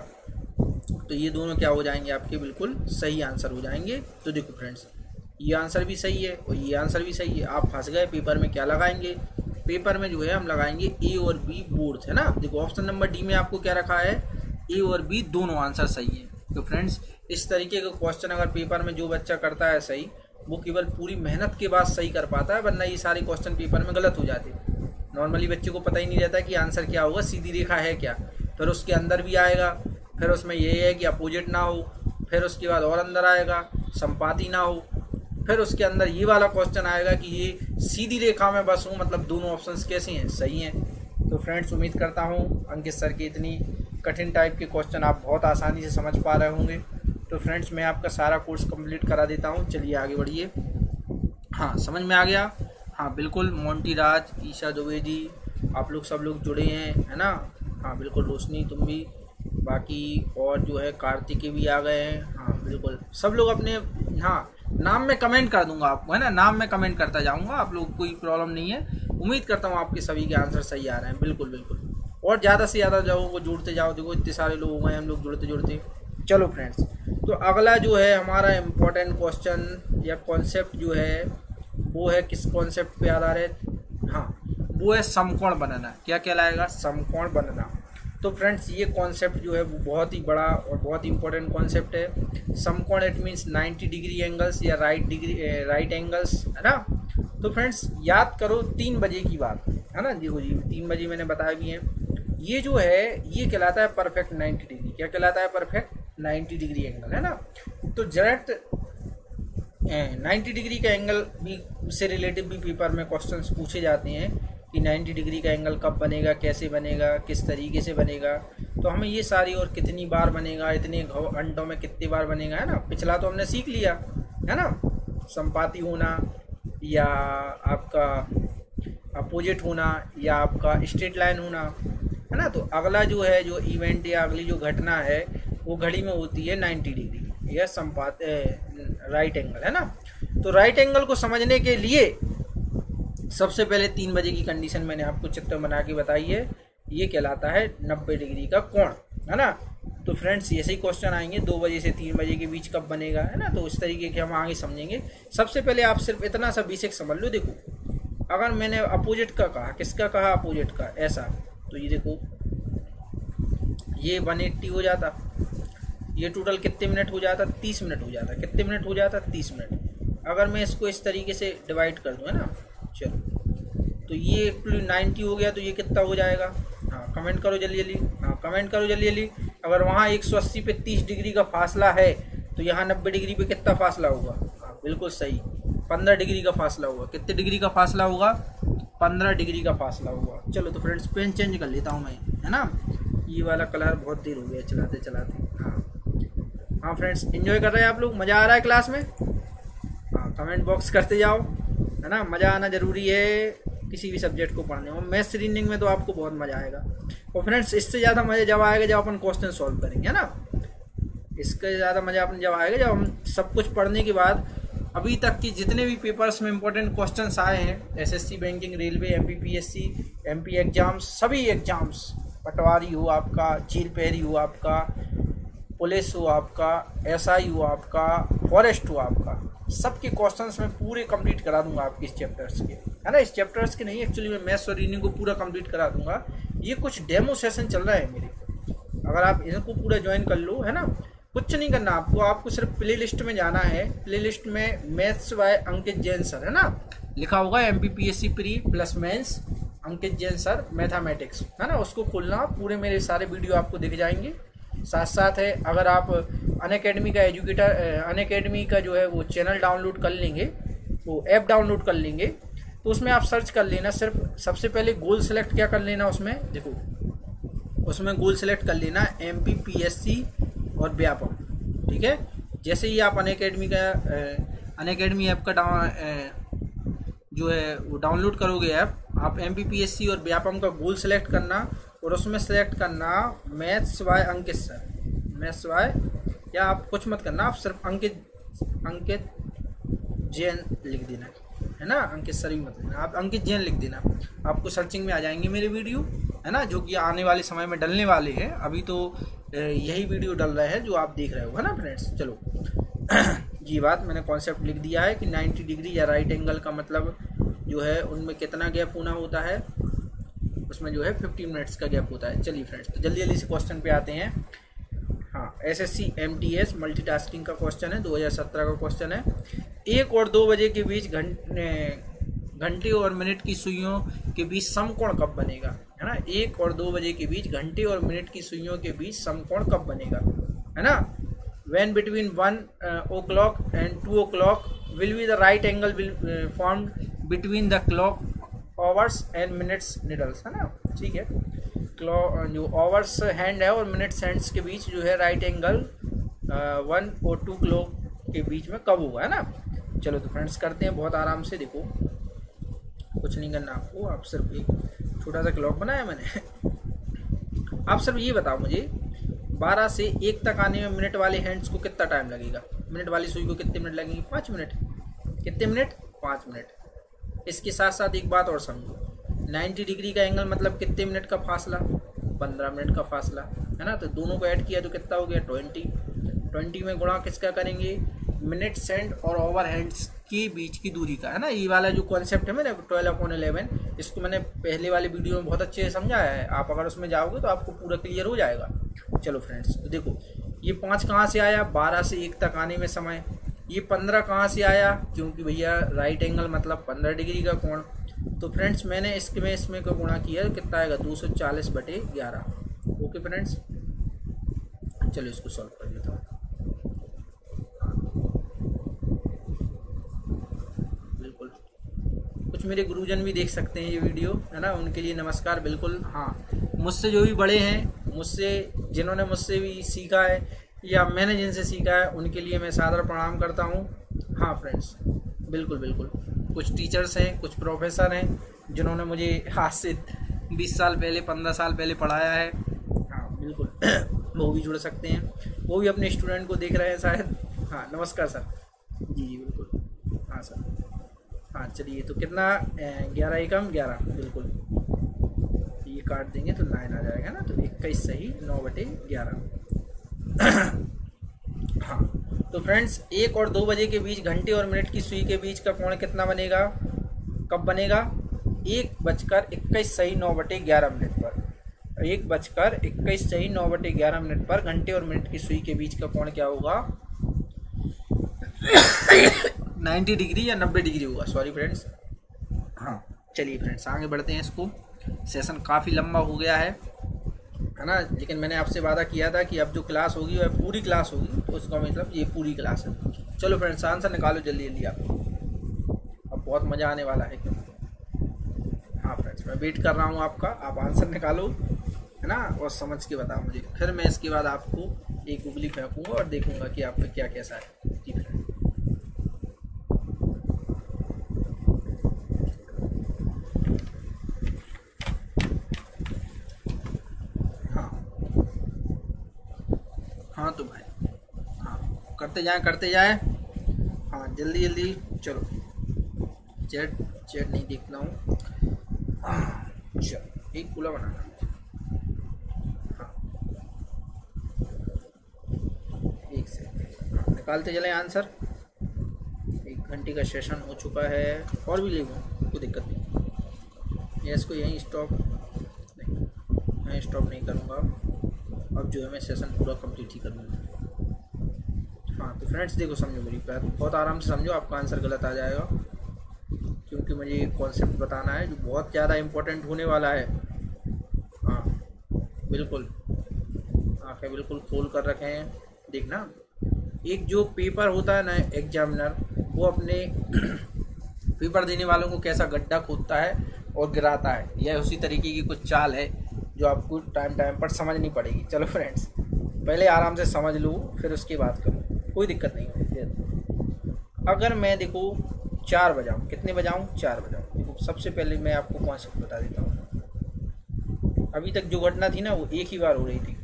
S1: तो ये दोनों क्या हो जाएंगे आपके, बिल्कुल सही आंसर हो जाएंगे। तो देखो फ्रेंड्स ये आंसर भी सही है और ये आंसर भी सही है। आप फंस गए, पेपर में क्या लगाएंगे, पेपर में जो है हम लगाएंगे ए और बी बोर्ड, है ना। देखो ऑप्शन नंबर डी में आपको क्या रखा है, ए और बी दोनों आंसर सही है। तो फ्रेंड्स इस तरीके का क्वेश्चन अगर पेपर में जो बच्चा करता है सही, वो केवल पूरी मेहनत के बाद सही कर पाता है, वरना ये सारे क्वेश्चन पेपर में गलत हो जाते। नॉर्मली बच्चे को पता ही नहीं रहता कि आंसर क्या होगा, सीधी रेखा है क्या, फिर उसके अंदर भी आएगा, फिर उसमें ये है कि अपोजिट ना हो, फिर उसके बाद और अंदर आएगा संपाती ना हो, फिर उसके अंदर ये वाला क्वेश्चन आएगा कि ये सीधी रेखा में बस हूँ, मतलब दोनों ऑप्शंस कैसे हैं, सही हैं। तो फ्रेंड्स उम्मीद करता हूँ अंकित सर की इतनी कठिन टाइप के क्वेश्चन आप बहुत आसानी से समझ पा रहे होंगे। तो फ्रेंड्स मैं आपका सारा कोर्स कंप्लीट करा देता हूँ, चलिए आगे बढ़िए। हाँ समझ में आ गया, हाँ बिल्कुल, मोंटी राज, ईशा द्विवेदी, आप लोग सब लोग जुड़े हैं, है ना। हाँ बिल्कुल, रोशनी तुम भी, बाकी और जो है कार्तिकी भी आ गए हैं। हाँ बिल्कुल, सब लोग अपने, हाँ नाम में कमेंट कर दूंगा आपको, है ना, नाम में कमेंट करता जाऊंगा, आप लोग कोई प्रॉब्लम नहीं है। उम्मीद करता हूँ आपके सभी के आंसर सही आ रहे हैं। बिल्कुल बिल्कुल, और ज़्यादा से ज़्यादा लोगों को जुड़ते जाओ, देखो इतने सारे लोग हो गए हम लोग जुड़ते जुड़ते। चलो फ्रेंड्स, तो अगला जो है हमारा इम्पोर्टेंट क्वेश्चन या कॉन्सेप्ट जो है वो है किस कॉन्सेप्ट पे आधारित, हाँ वो है समकोण बनना। क्या कहलाएगा? समकोण बनना। तो फ्रेंड्स ये कॉन्सेप्ट जो है वो बहुत ही बड़ा और बहुत ही इंपॉर्टेंट कॉन्सेप्ट है। समकोण इट मीन्स 90 डिग्री एंगल्स या राइट एंगल्स, है ना। तो फ्रेंड्स याद करो 3 बजे की बात, है ना। देखो जी 3 बजे मैंने बताया भी है, ये जो है ये कहलाता है परफेक्ट 90 डिग्री। क्या कहलाता है? परफेक्ट 90 डिग्री एंगल, है ना। तो डायरेक्ट 90 डिग्री का एंगल भी से रिलेटिव भी पेपर में क्वेश्चंस पूछे जाते हैं कि 90 डिग्री का एंगल कब बनेगा, कैसे बनेगा, किस तरीके से बनेगा। तो हमें ये सारी, और कितनी बार बनेगा, इतने घंटों में कितनी बार बनेगा, है ना। पिछला तो हमने सीख लिया, है ना, संपाती होना या आपका अपोजिट होना या आपका स्ट्रेट लाइन होना, है ना। तो अगला जो है जो इवेंट या अगली जो घटना है वो घड़ी में होती है 90 डिग्री या राइट एंगल, है ना। तो राइट एंगल को समझने के लिए सबसे पहले 3 बजे की कंडीशन मैंने आपको चित्र बना के बताई है, ये कहलाता है 90 डिग्री का कोण, है ना। तो फ्रेंड्स ऐसे ही क्वेश्चन आएंगे 2 बजे से 3 बजे के बीच कब बनेगा, है ना। तो इस तरीके के हम आगे समझेंगे। सबसे पहले आप सिर्फ इतना सा बेसिक समझ लो। देखो अगर मैंने अपोजिट का कहा, किसका कहा? अपोजिट का, ऐसा, तो ये देखो ये 180 हो जाता, ये टोटल कितने मिनट हो जाता? 30 मिनट हो जाता। कितने मिनट हो जाता? 30 मिनट। अगर मैं इसको इस तरीके से डिवाइड कर दूँ, है ना, चलो तो ये 90 हो गया, तो ये कितना हो जाएगा? हाँ कमेंट करो जल्दी जल्दी, हाँ कमेंट करो जल्दी जल्दी। अगर वहाँ 180 पे 30 डिग्री का फासला है तो यहाँ 90 डिग्री पे कितना फासला होगा? हाँ बिल्कुल सही, 15 डिग्री का फासला होगा। कितने डिग्री का फासला होगा? 15 डिग्री का फासला होगा। चलो तो फ्रेंड्स पेन चेंज कर लेता हूँ मैं, है ना। ये वाला कलर बहुत देर हो गया चलाते चलाते। हाँ फ्रेंड्स, एंजॉय कर रहे हैं आप लोग? मज़ा आ रहा है क्लास में? हाँ कमेंट बॉक्स करते जाओ, है ना। मज़ा आना ज़रूरी है किसी भी सब्जेक्ट को पढ़ने में। मैथ्स रीजनिंग में तो आपको बहुत मज़ा आएगा। और फ्रेंड्स इससे ज़्यादा मज़ा जब आएगा जब अपन क्वेश्चन सॉल्व करेंगे, है ना। इसके ज़्यादा मज़ा अपन जब आएगा जब हम सब कुछ पढ़ने के बाद अभी तक की जितने भी पेपर्स में इंपॉर्टेंट क्वेश्चंस आए हैं, SSC, banking, railway, MPPSC, MP exams, सभी एग्जाम्स, पटवारी हो आपका, जेल पहरी हो आपका, पुलिस हो आपका, एसआई हो आपका, फॉरेस्ट हो आपका, सबके क्वेश्चंस मैं पूरे कंप्लीट करा दूंगा आपके इस चैप्टर्स के, है ना। इस चैप्टर्स के नहीं, एक्चुअली मैं मैथ्स और रीजनिंग को पूरा कंप्लीट करा दूंगा। ये कुछ डेमो सेशन चल रहा है मेरे, अगर आप इनको पूरा ज्वाइन कर लो, है ना। कुछ नहीं करना आपको सिर्फ प्ले लिस्ट में जाना है। प्ले लिस्ट में maths by Ankit Jain sir, है ना, लिखा होगा एमपीपीएससी प्री प्लस मेंस अंकित जैन सर मैथमेटिक्स, है ना। उसको खोलना, पूरे मेरे सारे वीडियो आपको दिख जाएंगे। साथ साथ है अगर आप अनअकैडमी का अनअकैडमी का जो है वो चैनल डाउनलोड कर लेंगे, वो ऐप डाउनलोड कर लेंगे, तो उसमें आप सर्च कर लेना। सिर्फ सबसे पहले गोल सेलेक्ट क्या कर लेना, उसमें देखो, उसमें गोल सेलेक्ट कर लेना एमपीपीएससी और व्यापम, ठीक है। जैसे ही आप अनअकैडमी ऐप का जो है वो डाउनलोड करोगे ऐप, आप एमपीपीएससी और व्यापम का गोल सेलेक्ट करना और उसमें सेलेक्ट करना maths by Ankit sir, maths by, या आप कुछ मत करना, आप सिर्फ अंकित जैन लिख देना, है ना। अंकित सर भी मत लिखना, आप अंकित जैन लिख देना, आपको सर्चिंग में आ जाएंगे मेरे वीडियो, है ना, जो कि आने वाले समय में डलने वाले हैं। अभी तो यही वीडियो डल रहा है जो आप देख रहे हो, है ना फ्रेंड्स। चलो ये बात मैंने कॉन्सेप्ट लिख दिया है कि 90 डिग्री या राइट एंगल का मतलब जो है उनमें कितना गैप होना होता है, उसमें जो है 15 मिनट्स का गैप होता है। चलिए फ्रेंड्स, तो जल्दी जल्दी से क्वेश्चन पे आते हैं। हाँ, एसएससी एमटीएस मल्टीटास्किंग का क्वेश्चन है, 2017 का क्वेश्चन है। 1 और 2 बजे के बीच घंटे और मिनट की सुइयों के बीच समकोण कब बनेगा, है ना। 1 और 2 बजे के बीच घंटे और मिनट की सुइयों के बीच समकोण कब बनेगा, है ना। When between 1 o'clock and 2 o'clock will be the right angle will formed between the clock hours and minutes needles, है ना, ठीक है। जो आवर्स हैंड है और मिनट्स हैंड्स के बीच जो है राइट एंगल 1 और 2 क्लॉक के बीच में कब होगा, है ना। चलो तो फ्रेंड्स करते हैं बहुत आराम से। देखो कुछ नहीं करना आपको, आप सिर्फ एक छोटा सा क्लॉक बनाया मैंने। आप सिर्फ ये बताओ मुझे 12 से 1 तक आने में मिनट वाले हैंड्स को कितना टाइम लगेगा, मिनट वाली सुई को कितने मिनट लगेंगे? 5 मिनट। कितने मिनट? 5 मिनट। इसके साथ साथ एक बात और समझो, 90 डिग्री का एंगल मतलब कितने मिनट का फासला? 15 मिनट का फासला, है ना। तो दोनों को ऐड किया तो कितना हो गया? 20 में गुणा किसका करेंगे? मिनट सेंड और ओवर हैंड्स के बीच की दूरी का, है ना। ये वाला जो कॉन्सेप्ट है मैंने 12/11, इसको मैंने पहले वाले वीडियो में बहुत अच्छे से समझाया है। आप अगर उसमें जाओगे तो आपको पूरा क्लियर हो जाएगा। चलो फ्रेंड्स, तो देखो ये 5 कहाँ से आया? 12 से 1 तक आने में समय। ये 15 कहाँ से आया? क्योंकि भैया राइट एंगल मतलब 15 डिग्री का कोण। तो फ्रेंड्स मैंने इसमें को गुणा किया, कितना आएगा? 240/11। ओके फ्रेंड्स, चलो इसको सॉल्व कर देता हूँ। बिल्कुल, कुछ मेरे गुरुजन भी देख सकते हैं ये वीडियो, है ना, उनके लिए नमस्कार। बिल्कुल हाँ, मुझसे जो भी बड़े हैं, जिन्होंने मुझसे भी सीखा है या मैंने जिनसे सीखा है, उनके लिए मैं सादर प्रणाम करता हूँ। हाँ फ्रेंड्स, बिल्कुल बिल्कुल, कुछ टीचर्स हैं, कुछ प्रोफेसर हैं जिन्होंने मुझे आज से 20 साल पहले, 15 साल पहले पढ़ाया है। हाँ बिल्कुल, वो भी जुड़ सकते हैं, वो भी अपने स्टूडेंट को देख रहे हैं शायद। हाँ नमस्कार सर। जी जी बिल्कुल, हाँ सर। हाँ चलिए, तो कितना? 11 एकम 11, बिल्कुल ये काट देंगे तो 9 आ जाएगा ना, तो 21 सही 9/11। हाँ तो फ्रेंड्स, 1 और 2 बजे के बीच घंटे और मिनट की सुई के बीच का कोण कितना बनेगा? कब बनेगा? 1:21 सही 9/11 पर। 1:21 सही 9/11 पर घंटे और मिनट की सुई के बीच का कोण क्या होगा? 90 डिग्री या 90 डिग्री होगा, सॉरी फ्रेंड्स। हाँ चलिए फ्रेंड्स, आगे बढ़ते हैं। इसको सेशन काफ़ी लंबा हो गया है ना, लेकिन मैंने आपसे वादा किया था कि अब जो क्लास होगी वह पूरी क्लास होगी, तो उसका मतलब ये पूरी क्लास है। चलो फ्रेंड्स, आंसर निकालो जल्दी जल्दी आप, अब बहुत मज़ा आने वाला है। हाँ फ्रेंड्स, मैं वेट कर रहा हूँ आपका, आप आंसर निकालो, है ना, और समझ के बताओ मुझे। फिर मैं इसके बाद आपको एक उंगली फेंकूँगा और देखूँगा कि आप पे क्या कैसा है। जी फ्रेंड्स, हाँ तो भाई, हाँ करते जाए। हाँ जल्दी जल्दी, चलो चैट नहीं देखना हूँ। चलो एक पूरा बनाना। हाँ एक से निकालते चले आंसर। 1 घंटे का सेशन हो चुका है, और भी ले लूँ, कोई दिक्कत नहीं। मैं इसको यहीं स्टॉप नहीं, मैं स्टॉप नहीं करूँगा। अब जो है मैं सेशन पूरा कंप्लीट ही करूँगा। हाँ तो फ्रेंड्स देखो, समझो मेरी बात, बहुत आराम से समझो, आपका आंसर गलत आ जाएगा, क्योंकि मुझे एक कॉन्सेप्ट बताना है जो बहुत ज़्यादा इम्पोर्टेंट होने वाला है। हाँ बिल्कुल, आँखें बिल्कुल खोल कर रखे हैं, देखना। एक जो पेपर होता है ना, एग्जामिनर वो अपने पेपर देने वालों को कैसा गड्ढा खोदता है और गिराता है, यह उसी तरीके की कुछ चाल है जो आपको टाइम पर समझनी पड़ेगी। चलो फ्रेंड्स, पहले आराम से समझ लो, फिर उसकी बात करो, कोई दिक्कत नहीं है। अगर मैं देखो 4 बजाऊँ, कितने बजाऊँ? 4 बजाऊँ। देखो सबसे पहले मैं आपको कॉन्सेप्ट बता देता हूँ। अभी तक जो घटना थी ना, वो एक ही बार हो रही थी,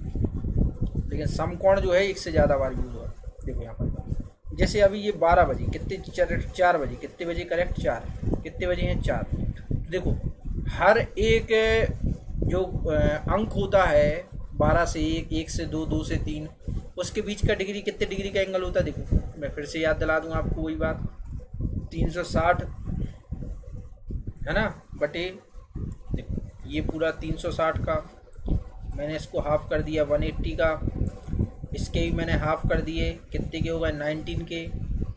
S1: लेकिन समकोण जो है एक से ज़्यादा बार यूज हुआ। देखो यहाँ पर, जैसे अभी ये 12 बजे, कितने 4 बजे, कितने बजे करेक्ट? 4। कितने बजे हैं? 4। देखो हर एक जो अंक होता है 12 से 1, 1 से 2, 2 से 3, उसके बीच का डिग्री, कितने डिग्री का एंगल होता है? देखो मैं फिर से याद दिला दूँ आपको वही बात, 360 है ना, बटे देखो ये पूरा 360 का, मैंने इसको हाफ कर दिया 180 का, इसके भी मैंने हाफ कर दिए, कितने के हो गए? 19 के।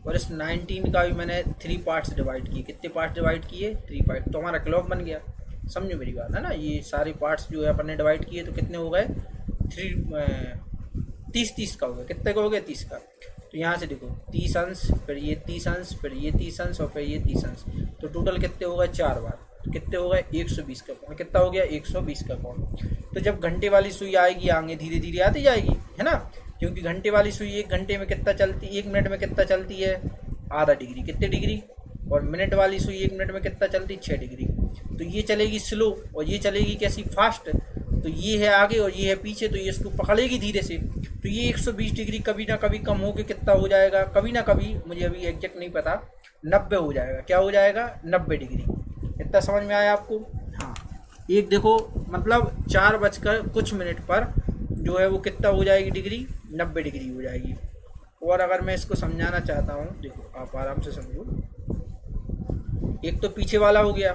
S1: और इस 19 का भी मैंने 3 पार्ट्स डिवाइड किए। कितने पार्ट्स डिवाइड किए? 3 पार्ट। तो हमारा क्लॉक बन गया। समझो मेरी बात, है ना। ये सारे पार्ट्स जो है अपन ने डिवाइड किए, तो कितने हो गए? 30 का हो गया। कितने का हो गया? 30 का। तो यहाँ से देखो 30 अंश, फिर ये 30 अंश, फिर ये 30 अंश और फिर ये 30 अंश, तो टोटल कितने हो गए? 4 बार। तो कितने हो गए? 120 का कोण। कितना हो गया? 120 का कोण। तो जब घंटे वाली सुई आएगी, आगे धीरे धीरे आती जाएगी, है ना, क्योंकि घंटे वाली सुई 1 घंटे में कितना चलती, 1 मिनट में कितना चलती है? ½ डिग्री। कितने डिग्री? और मिनट वाली सुई 1 मिनट में कितना चलती, 6 डिग्री। तो ये चलेगी स्लो और ये चलेगी कैसी, फास्ट। तो ये है आगे और ये है पीछे, तो ये इसको पकड़ेगी धीरे से। तो ये 120 डिग्री कभी ना कभी कम होके कितना हो जाएगा, कभी ना कभी, मुझे अभी एग्जैक्ट नहीं पता, 90 हो जाएगा। क्या हो जाएगा, 90 डिग्री। इतना समझ में आया आपको? हाँ, एक देखो मतलब 4 बजकर कुछ मिनट पर जो है वो कितना हो जाएगी डिग्री, 90 डिग्री हो जाएगी। और अगर मैं इसको समझाना चाहता हूँ, देखो आप आराम से समझो। एक तो पीछे वाला हो गया,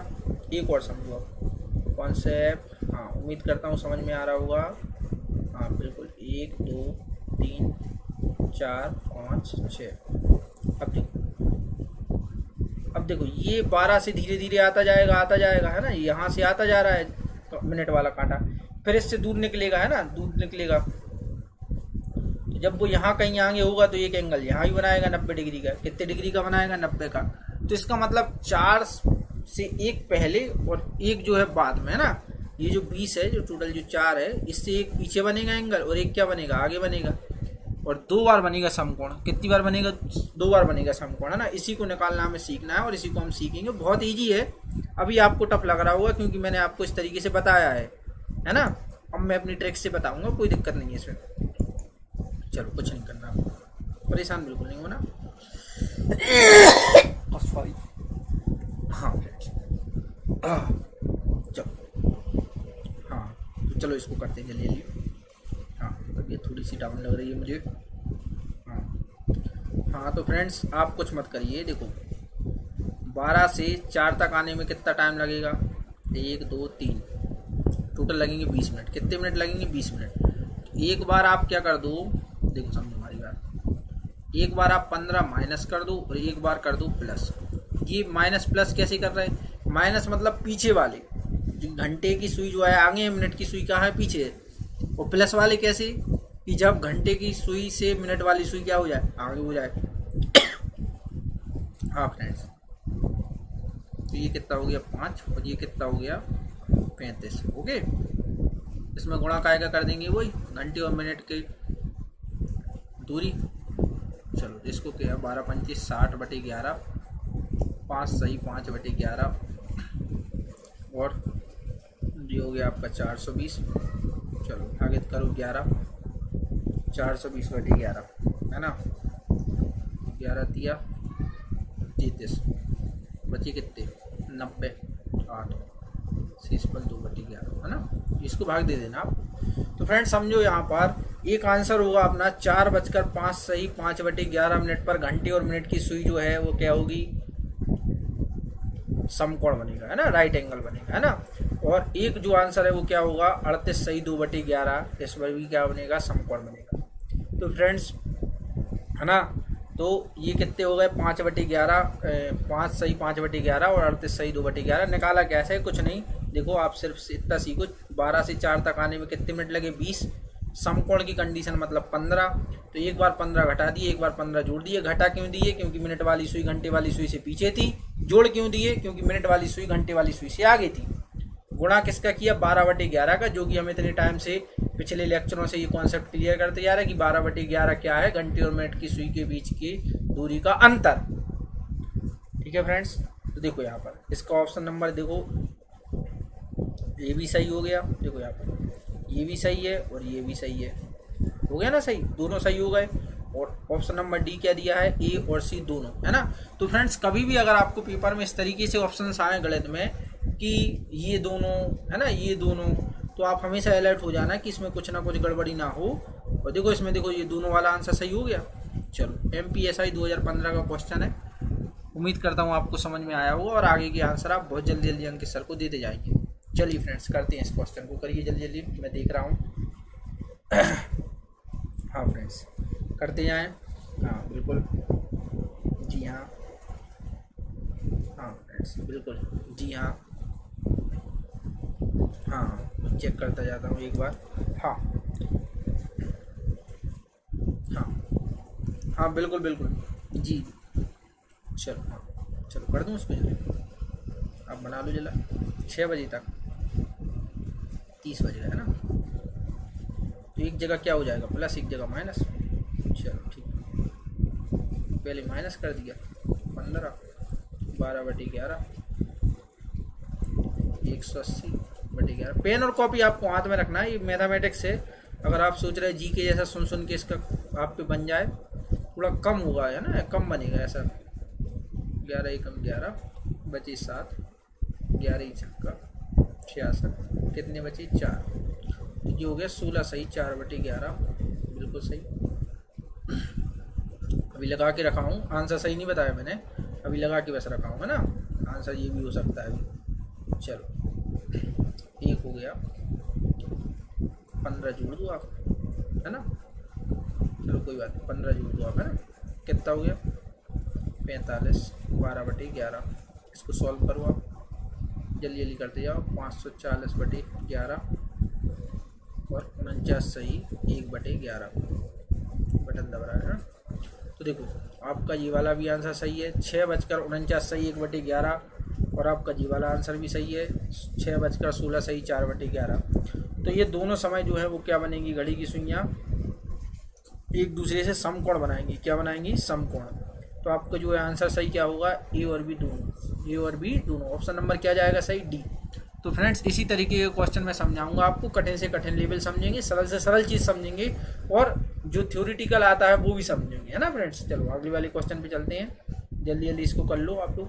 S1: एक और समझो आप कॉन्सेप्ट। हाँ, उम्मीद करता हूँ समझ में आ रहा होगा। हाँ बिल्कुल, 1 2 3 4 5 6। अब देखो ये 12 से धीरे धीरे आता जाएगा है ना, यहाँ से आता जा रहा है मिनट वाला कांटा, फिर इससे दूर निकलेगा है ना, दूर निकलेगा। तो जब वो यहाँ कहीं आगे होगा तो एक एंगल यहाँ भी बनाएगा 90 डिग्री का। कितने डिग्री का बनाएगा, 90 का। तो इसका मतलब 4 से एक पहले और एक जो है बाद में, है ना। ये जो 20 है, जो टोटल जो 4 है, इससे एक पीछे बनेगा एंगल और एक क्या बनेगा, आगे बनेगा। और 2 बार बनेगा समकोण। कितनी बार बनेगा, 2 बार बनेगा समकोण, है ना। इसी को निकालना हमें सीखना है और इसी को हम सीखेंगे। बहुत इजी है, अभी आपको टफ लग रहा होगा क्योंकि मैंने आपको इस तरीके से बताया है ना। अब मैं अपनी ट्रिक से बताऊंगा, कोई दिक्कत नहीं है इसमें। चलो कुछ नहीं करना, परेशान बिल्कुल नहीं होना। सॉरी। हाँ चलो, हाँ तो चलो इसको करते हैं जल्दी। हाँ तब ये थोड़ी सी डाउन लग रही है मुझे। हाँ तो फ्रेंड्स आप कुछ मत करिए। देखो 12 से 4 तक आने में कितना टाइम लगेगा, 1 2 3, टोटल लगेंगे 20 मिनट। कितने मिनट लगेंगे, 20 मिनट। तो एक बार आप क्या कर दो, देखो समझो हमारी बात, एक बार आप 15 माइनस कर दो और एक बार कर दो प्लस। ये माइनस प्लस कैसे कर रहे हैं, माइनस मतलब पीछे वाले, जो घंटे की सुई जो है आगे है, मिनट की सुई कहाँ है, पीछे है। और प्लस वाले कैसे, कि जब घंटे की सुई से मिनट वाली सुई क्या हो जाए, आगे हो जाए। हाँ फ्रेंड्स, तो ये कितना हो गया 5 और ये कितना हो गया 35। ओके, इसमें गुणा काय का कर देंगे, वही घंटे और मिनट की दूरी। चलो इसको क्या, 12 25 60/11, 5 सही 5/11 और ये हो गया आपका 420। चलो आगे करो 11, 420/11 है ना। 11 तिया 33, बचे कितने 90, 8 शेष पर 2/11 है ना। इसको भाग दे देना आप। तो फ्रेंड्स समझो यहाँ पर एक आंसर होगा अपना 4:05 सही 5/11 मिनट पर घंटे और मिनट की सुई जो है वो क्या होगी, समकोण बनेगा, है ना, राइट एंगल बनेगा, है ना। और एक जो आंसर है वो क्या होगा 38 सही 2/11, इस पर भी क्या बनेगा, समकोण बनेगा। तो फ्रेंड्स है ना, तो ये कितने हो गए 5/11, 5 सही 5/11 और 38 सही 2/11। निकाला कैसे है, कुछ नहीं, देखो आप सिर्फ इतना सीखो। 12 से 4 तक आने में कितने मिनट लगे, 20। समकोण की कंडीशन मतलब 15, तो एक बार 15 घटा दिए, एक बार 15 जोड़ दिए। घटा क्यों दिए, क्योंकि मिनट वाली सुई घंटे वाली सुई से पीछे थी। जोड़ क्यों दिए, क्योंकि मिनट वाली सुई घंटे वाली सुई से आगे थी। गुणा किसका किया, 12/11 का, जो कि हम इतने टाइम से पिछले लेक्चरों से ये कॉन्सेप्ट क्लियर करते जा रहे हैं कि 12/11 क्या है, घंटे और मिनट की सुई के बीच की दूरी का अंतर। ठीक है फ्रेंड्स, तो देखो यहाँ पर इसका ऑप्शन नंबर देखो, ये भी सही हो गया। देखो यहाँ पर ये भी सही है और ये भी सही है, हो गया ना सही, दोनों सही हो गए। और ऑप्शन नंबर डी क्या दिया है, ए और सी दोनों, है ना। तो फ्रेंड्स कभी भी अगर आपको पेपर में इस तरीके से ऑप्शन आए गणित में कि ये दोनों, है ना, ये दोनों, तो आप हमेशा अलर्ट हो जाना कि इसमें कुछ ना कुछ गड़बड़ी ना हो। और देखो इसमें देखो ये दोनों वाला आंसर सही हो गया। चलो MPSI 2015 का क्वेश्चन है, उम्मीद करता हूँ आपको समझ में आया होगा और आगे के आंसर आप बहुत जल्दी जल्दी अंकित सर को देते जाएंगे। चलिए फ्रेंड्स करते हैं इस क्वेश्चन को, करिए जल्दी जल्दी, मैं देख रहा हूँ। हाँ फ्रेंड्स करते जाएं। हाँ बिल्कुल, जी हाँ, हाँ फ्रेंड्स बिल्कुल, जी हाँ, हाँ मैं चेक करता जाता हूँ एक बार। हाँ हाँ हाँ बिल्कुल बिल्कुल जी। चलो हाँ चलो कर दूँ उसको जल्दी, आप बना लो जल्दी, 6 बजे तक 30 बजे है ना। तो एक जगह क्या हो जाएगा प्लस, एक जगह माइनस। चलो ठीक है, पहले माइनस कर दिया 15, 12/11, 180/11। पेन और कॉपी आपको हाथ में रखना है, ये मैथमेटिक्स है। अगर आप सोच रहे हैं जी के जैसा सुन सुन के इसका आप पे बन जाए, थोड़ा कम होगा है ना, कम बनेगा ऐसा। 11 एकम 11 बचे 7, 11 छक्का 66, कितने बचे 4, ये हो गया 16 सही, 4/11 बिल्कुल सही। अभी लगा के रखा हूँ, आंसर सही नहीं बताया मैंने, अभी लगा के बस रखा हूँ है ना, आंसर ये भी हो सकता है अभी। चलो एक हो गया, 15 जोड़ दो आप है ना, चलो कोई बात नहीं, 15 जोड़ दो आप है ना, कितना हो गया 45, 12/11। इसको सॉल्व करो आप, जल्दी जल्दी करते जाओ। 540/11 और 49 सही, 1/11 बटन दब रहा है ना। तो देखो आपका ये वाला भी आंसर सही है, 6:49 सही, 1/11, और आपका जी वाला आंसर भी सही है, 6:16 सही, 4/11। तो ये दोनों समय जो है वो क्या बनेंगी, घड़ी की सुइयाँ एक दूसरे से समकोण बनाएंगी। क्या बनाएंगी, समकोण। तो आपका जो है आंसर सही क्या होगा, ए और बी दोनों, ए और बी दोनों। ऑप्शन नंबर क्या जाएगा सही, डी। तो फ्रेंड्स इसी तरीके के क्वेश्चन मैं समझाऊंगा आपको, कठिन से कठिन लेवल समझेंगे, सरल से सरल चीज़ समझेंगे, और जो थ्योरेटिकल आता है वो भी समझेंगे है ना फ्रेंड्स। चलो अगले वाले क्वेश्चन पे चलते हैं, जल्दी जल्दी इसको कर लो आप लोग।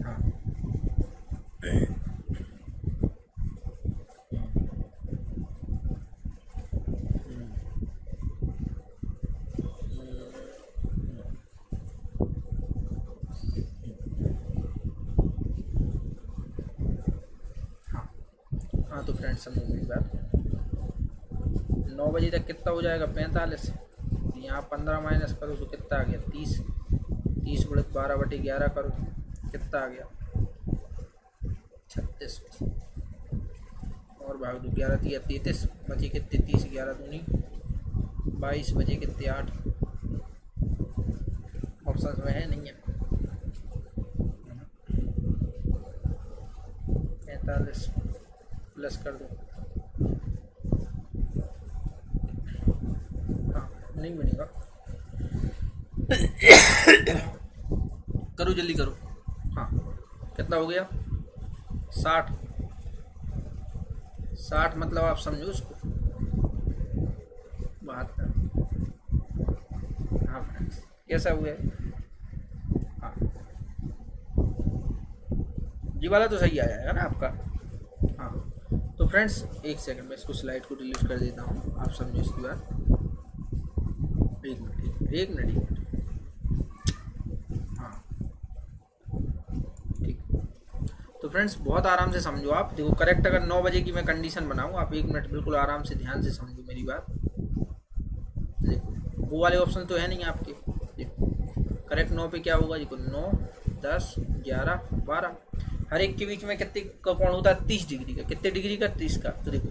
S1: हाँ हाँ तो फ्रेंड्स समझो मेरी बात, 9 बजे तक कितना हो जाएगा 45, यहाँ 15 माइनस करो तो कितना आ गया 30, 30 गुणित 12/11 करो कितना आ गया 36, और भाग दो 11 3 33, बचे कितने 30, 11 दूनी 22, बचे कितने 8। ऑप्शन में है नहीं है, 45 प्लस कर दो, हाँ नहीं बनेगा करो जल्दी करो। हाँ कितना हो गया 60, 60 मतलब आप समझो उसको 72। हाँ फ्रेंड्स कैसा हुआ है, हाँ जी वाला तो सही आ जाएगा ना आपका। हाँ तो फ्रेंड्स एक सेकंड में इसको स्लाइड को डिलीट कर देता हूँ, आप समझो इसकी बात। एक मिनट हाँ ठीक। तो फ्रेंड्स बहुत आराम से समझो आप, देखो करेक्ट अगर 9 बजे की मैं कंडीशन बनाऊँ, आप 1 मिनट बिल्कुल आराम से ध्यान से समझो मेरी बात। देखो वो वाले ऑप्शन तो है नहीं आपके, देखो करेक्ट 9 पे क्या होगा, देखो 9 10 11 12, हर एक के बीच में कितने का कोण होता है 30 डिग्री का, कितने डिग्री का 30 का। तो देखो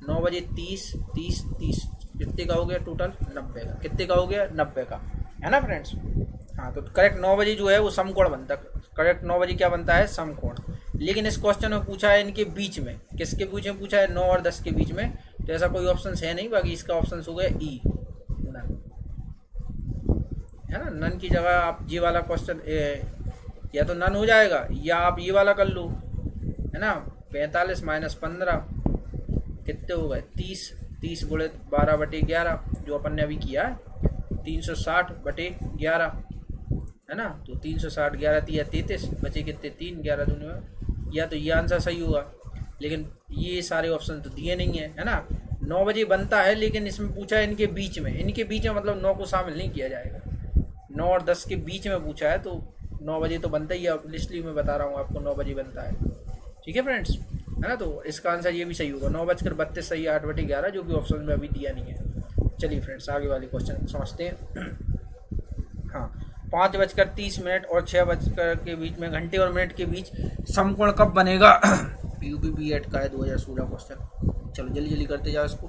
S1: 9 बजे 30 30 30 कितने का हो गया टोटल 90 का, कितने का हो गया 90 का है ना फ्रेंड्स। हाँ तो करेक्ट 9 बजे जो है वो समकोण बनता है, करेक्ट 9 बजे क्या बनता है समकोण। लेकिन इस क्वेश्चन में पूछा है इनके बीच में, किसके बीच में पूछा है 9 और 10 के बीच में, तो ऐसा कोई ऑप्शन है नहीं, बाकी इसका ऑप्शन हो गया ई नन है ना। नन की जगह आप ये वाला क्वेश्चन या तो नन हो जाएगा या आप ये वाला कर लो है ना। 45 माइनस 15 कितने हो गए 30, 30 गुणित 12/11 जो अपन ने अभी किया है 360/11 है ना। तो 360 11 33, बचे कितने 3, 11 दूनी में, या तो ये आंसर सही होगा। लेकिन ये सारे ऑप्शन तो दिए नहीं है ना। 9 बजे बनता है लेकिन इसमें पूछा है इनके बीच में, इनके बीच में मतलब 9 को शामिल नहीं किया जाएगा, 9 और 10 के बीच में पूछा है, तो 9 बजे तो बनता ही है, इसलिए मैं बता रहा हूँ आपको 9 बजे बनता है। ठीक है फ्रेंड्स है ना। तो इसका आंसर ये भी सही होगा, 9:32 सही, 8/11 जो कि ऑप्शन में अभी दिया नहीं है। चलिए फ्रेंड्स आगे वाले क्वेश्चन को समझते हैं। हाँ 5:30 और 6 के बीच में, घंटे और मिनट के बीच समकोण कब बनेगा। UPBET का है 2016 क्वेश्चन। चलो जल्दी जल्दी करते जाओ इसको।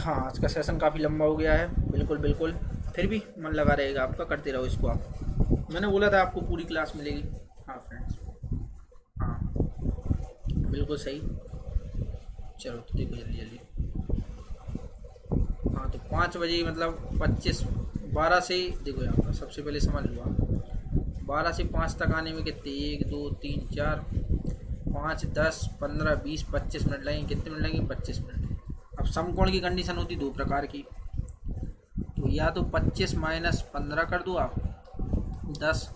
S1: हाँ आज का सेशन काफ़ी लंबा हो गया है, बिल्कुल बिल्कुल, फिर भी मन लगा रहेगा आपका, करते रहो इसको आप, मैंने बोला था आपको पूरी क्लास मिलेगी। हाँ फ्रेंड्स हाँ बिल्कुल सही। चलो तो देखो जल्दी जल्दी। हाँ तो 5 बजे मतलब 25 12 से देखो यहाँ पर सबसे पहले समझ लो आप, 12 से 5 तक आने में कितने 1 2 3 4 5 10 15 20 25 मिनट लगेंगे। कितने मिनट लगेंगे 25 मिनट। अब समकोण की कंडीशन होती दो प्रकार की, तो या तो 25 माइनस 15 कर दो आप, 10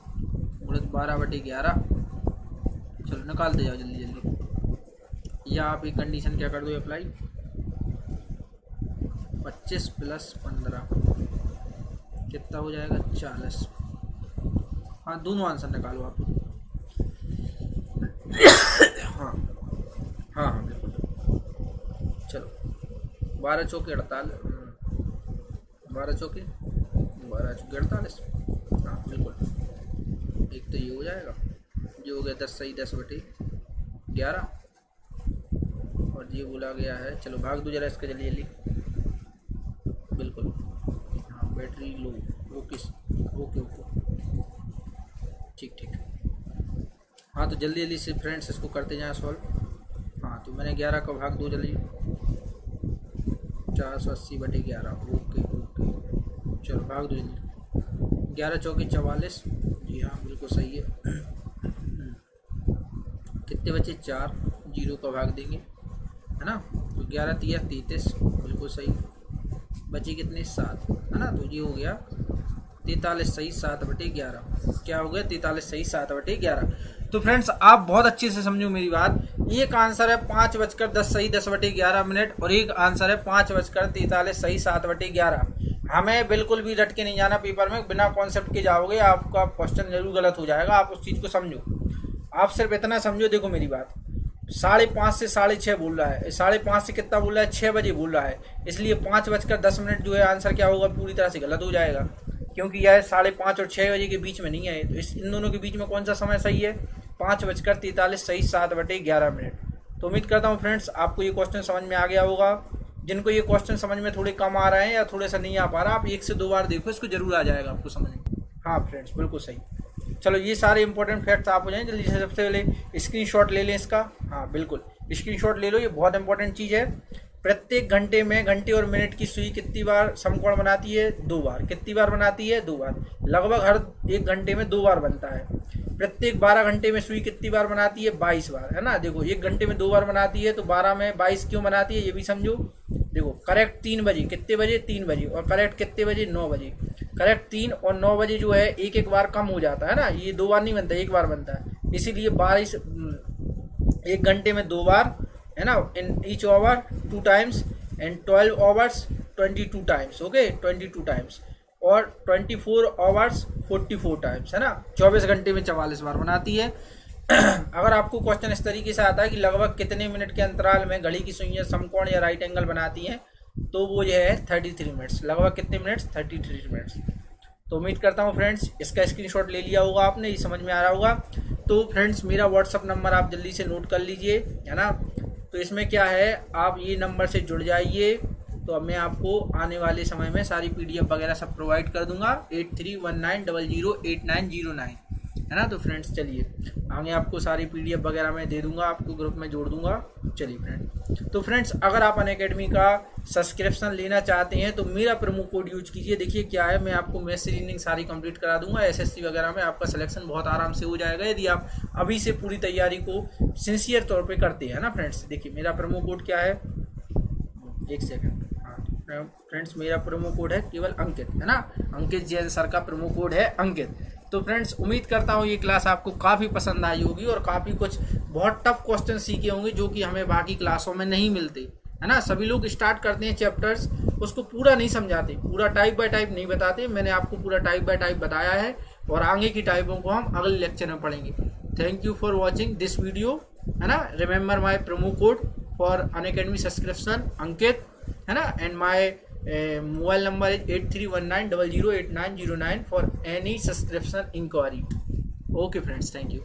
S1: गुणित 12/11, चलो निकाल दे जाओ जल्दी जल्दी। या आप एक कंडीशन क्या कर दो अप्लाई, 25 प्लस 15 कितना हो जाएगा 40। हाँ दोनों आंसर निकालो आप। हाँ हाँ हाँ बिल्कुल। चलो 12 चौके 48, 12 चौके 48। हाँ बिल्कुल, एक तो ये हो जाएगा, जो हो गया 10 सही 10/11, और ये बोला गया है। चलो भाग दो जरा इसका जल्दी जल्दी, बिल्कुल। हाँ battery low, okay okay okay, ठीक ठीक। हाँ तो जल्दी जल्दी से फ्रेंड्स इसको करते जाएं सॉल्व। हाँ तो मैंने 11 का भाग दो जल्दी, 480/11, ओके ओके। चलो भाग दो जल्दी, 11 चौके 44, जी हाँ बिल्कुल सही है। कितने बचे 4, 0 का भाग देंगे है ना, तो 11 3 33, बिल्कुल सही। बचे कितने 7 है ना, तो ये हो गया 43 सही 7/11। क्या हो गया 43 सही 7/11। तो फ्रेंड्स आप बहुत अच्छे से समझो मेरी बात। एक आंसर है 5:10 सही 10/11, और एक आंसर है 5:43 सही 7/11। हमें बिल्कुल भी रट के नहीं जाना पेपर में, बिना कॉन्सेप्ट के जाओगे आपका क्वेश्चन जरूर गलत हो जाएगा। आप उस चीज़ को समझो, आप सिर्फ इतना समझो। देखो मेरी बात, 5:30 से 6:30 बोल रहा है, 5:30 से कितना बोल रहा है 6 बजे बोल रहा है, इसलिए 5:10 जो है आंसर क्या होगा पूरी तरह से गलत हो जाएगा, क्योंकि यह 5:30 और 6 बजे के बीच में नहीं है। तो इन दोनों के बीच में कौन सा समय सही है, 5:43 सही 7/11। तो उम्मीद करता हूँ फ्रेंड्स आपको ये क्वेश्चन समझ में आ गया होगा। जिनको ये क्वेश्चन समझ में थोड़े कम आ रहे हैं या थोड़े सा नहीं आ पा रहा, आप 1 से 2 बार देखो, इसको जरूर आ जाएगा आपको समझ में। हाँ फ्रेंड्स बिल्कुल सही। चलो ये सारे इंपॉर्टेंट फैक्ट्स आप हो जाएं जल्दी से। सबसे पहले स्क्रीनशॉट ले लें इसका, हाँ बिल्कुल स्क्रीनशॉट ले लो, ये बहुत इंपॉर्टेंट चीज़ है। प्रत्येक घंटे में घंटे और मिनट की सुई कितनी बार समकोण बनाती है 2 बार। कितनी बार बनाती है 2 बार, लगभग हर 1 घंटे में 2 बार बनता है। प्रत्येक 12 घंटे में सुई कितनी बार बनाती है 22 बार, है ना। देखो 1 घंटे में 2 बार बनाती है, तो 12 में 22 क्यों बनाती है ये भी समझो। देखो करेक्ट 3 बजे, कितने बजे 3 बजे, और करेक्ट कितने बजे 9 बजे। करेक्ट 3 और 9 बजे जो है एक बार कम हो जाता है ना, ये 2 बार नहीं बनता, 1 बार बनता है। इसीलिए 22 1 घंटे में 2 बार, है ना। In each over 2 times, and 12 hours 22 times, okay 22 times, और 24 आवर्स 44 टाइम्स, है ना। 24 घंटे में 44 बार बनाती है। अगर आपको क्वेश्चन इस तरीके से आता है कि लगभग कितने मिनट के अंतराल में घड़ी की सुइयां समकोण या राइट एंगल बनाती हैं, तो वो जो है 33 मिनट्स। लगभग कितने मिनट्स 33 मिनट्स। तो उम्मीद करता हूँ फ्रेंड्स इसका स्क्रीनशॉट ले लिया होगा आपने, ये समझ में आ रहा होगा। तो फ्रेंड्स मेरा व्हाट्सअप नंबर आप जल्दी से नोट कर लीजिए, है ना। तो इसमें क्या है, आप ये नंबर से जुड़ जाइए, तो अब मैं आपको आने वाले समय में सारी PDF वगैरह सब प्रोवाइड कर दूंगा। 8319008909, है ना। तो फ्रेंड्स चलिए आगे आपको सारी PDF वगैरह मैं दे दूंगा, आपको ग्रुप में जोड़ दूंगा। चलिए फ्रेंड, तो फ्रेंड्स अगर आप अनअकैडमी का सब्सक्रिप्शन लेना चाहते हैं तो मेरा प्रोमो कोड यूज कीजिए। देखिए क्या है, मैं आपको मैथ रीजनिंग सारी कंप्लीट करा दूंगा। SSC वगैरह में आपका सिलेक्शन बहुत आराम से हो जाएगा यदि आप अभी से पूरी तैयारी को सिंसियर तौर पर करते हैं ना फ्रेंड्स। देखिए मेरा प्रोमो कोड क्या है, एक सेकेंड। फ्रेंड्स मेरा प्रोमो कोड है केवल अंकित, है ना। अंकित जैन सर का प्रोमो कोड है अंकित। तो फ्रेंड्स उम्मीद करता हूँ ये क्लास आपको काफ़ी पसंद आई होगी और काफ़ी कुछ बहुत टफ क्वेश्चन सीखे होंगे जो कि हमें बाकी क्लासों में नहीं मिलते, है ना। सभी लोग स्टार्ट करते हैं चैप्टर्स, उसको पूरा नहीं समझाते, पूरा टाइप बाय टाइप नहीं बताते। मैंने आपको पूरा टाइप बाय टाइप बताया है, और आगे की टाइपों को हम अगले लेक्चर में पढ़ेंगे। Thank you for watching this video, है ना। Remember my promo code for Unacademy subscription Ankit, है ना, and my mobile number is 8319008909 for any subscription inquiry. Okay friends, thank you.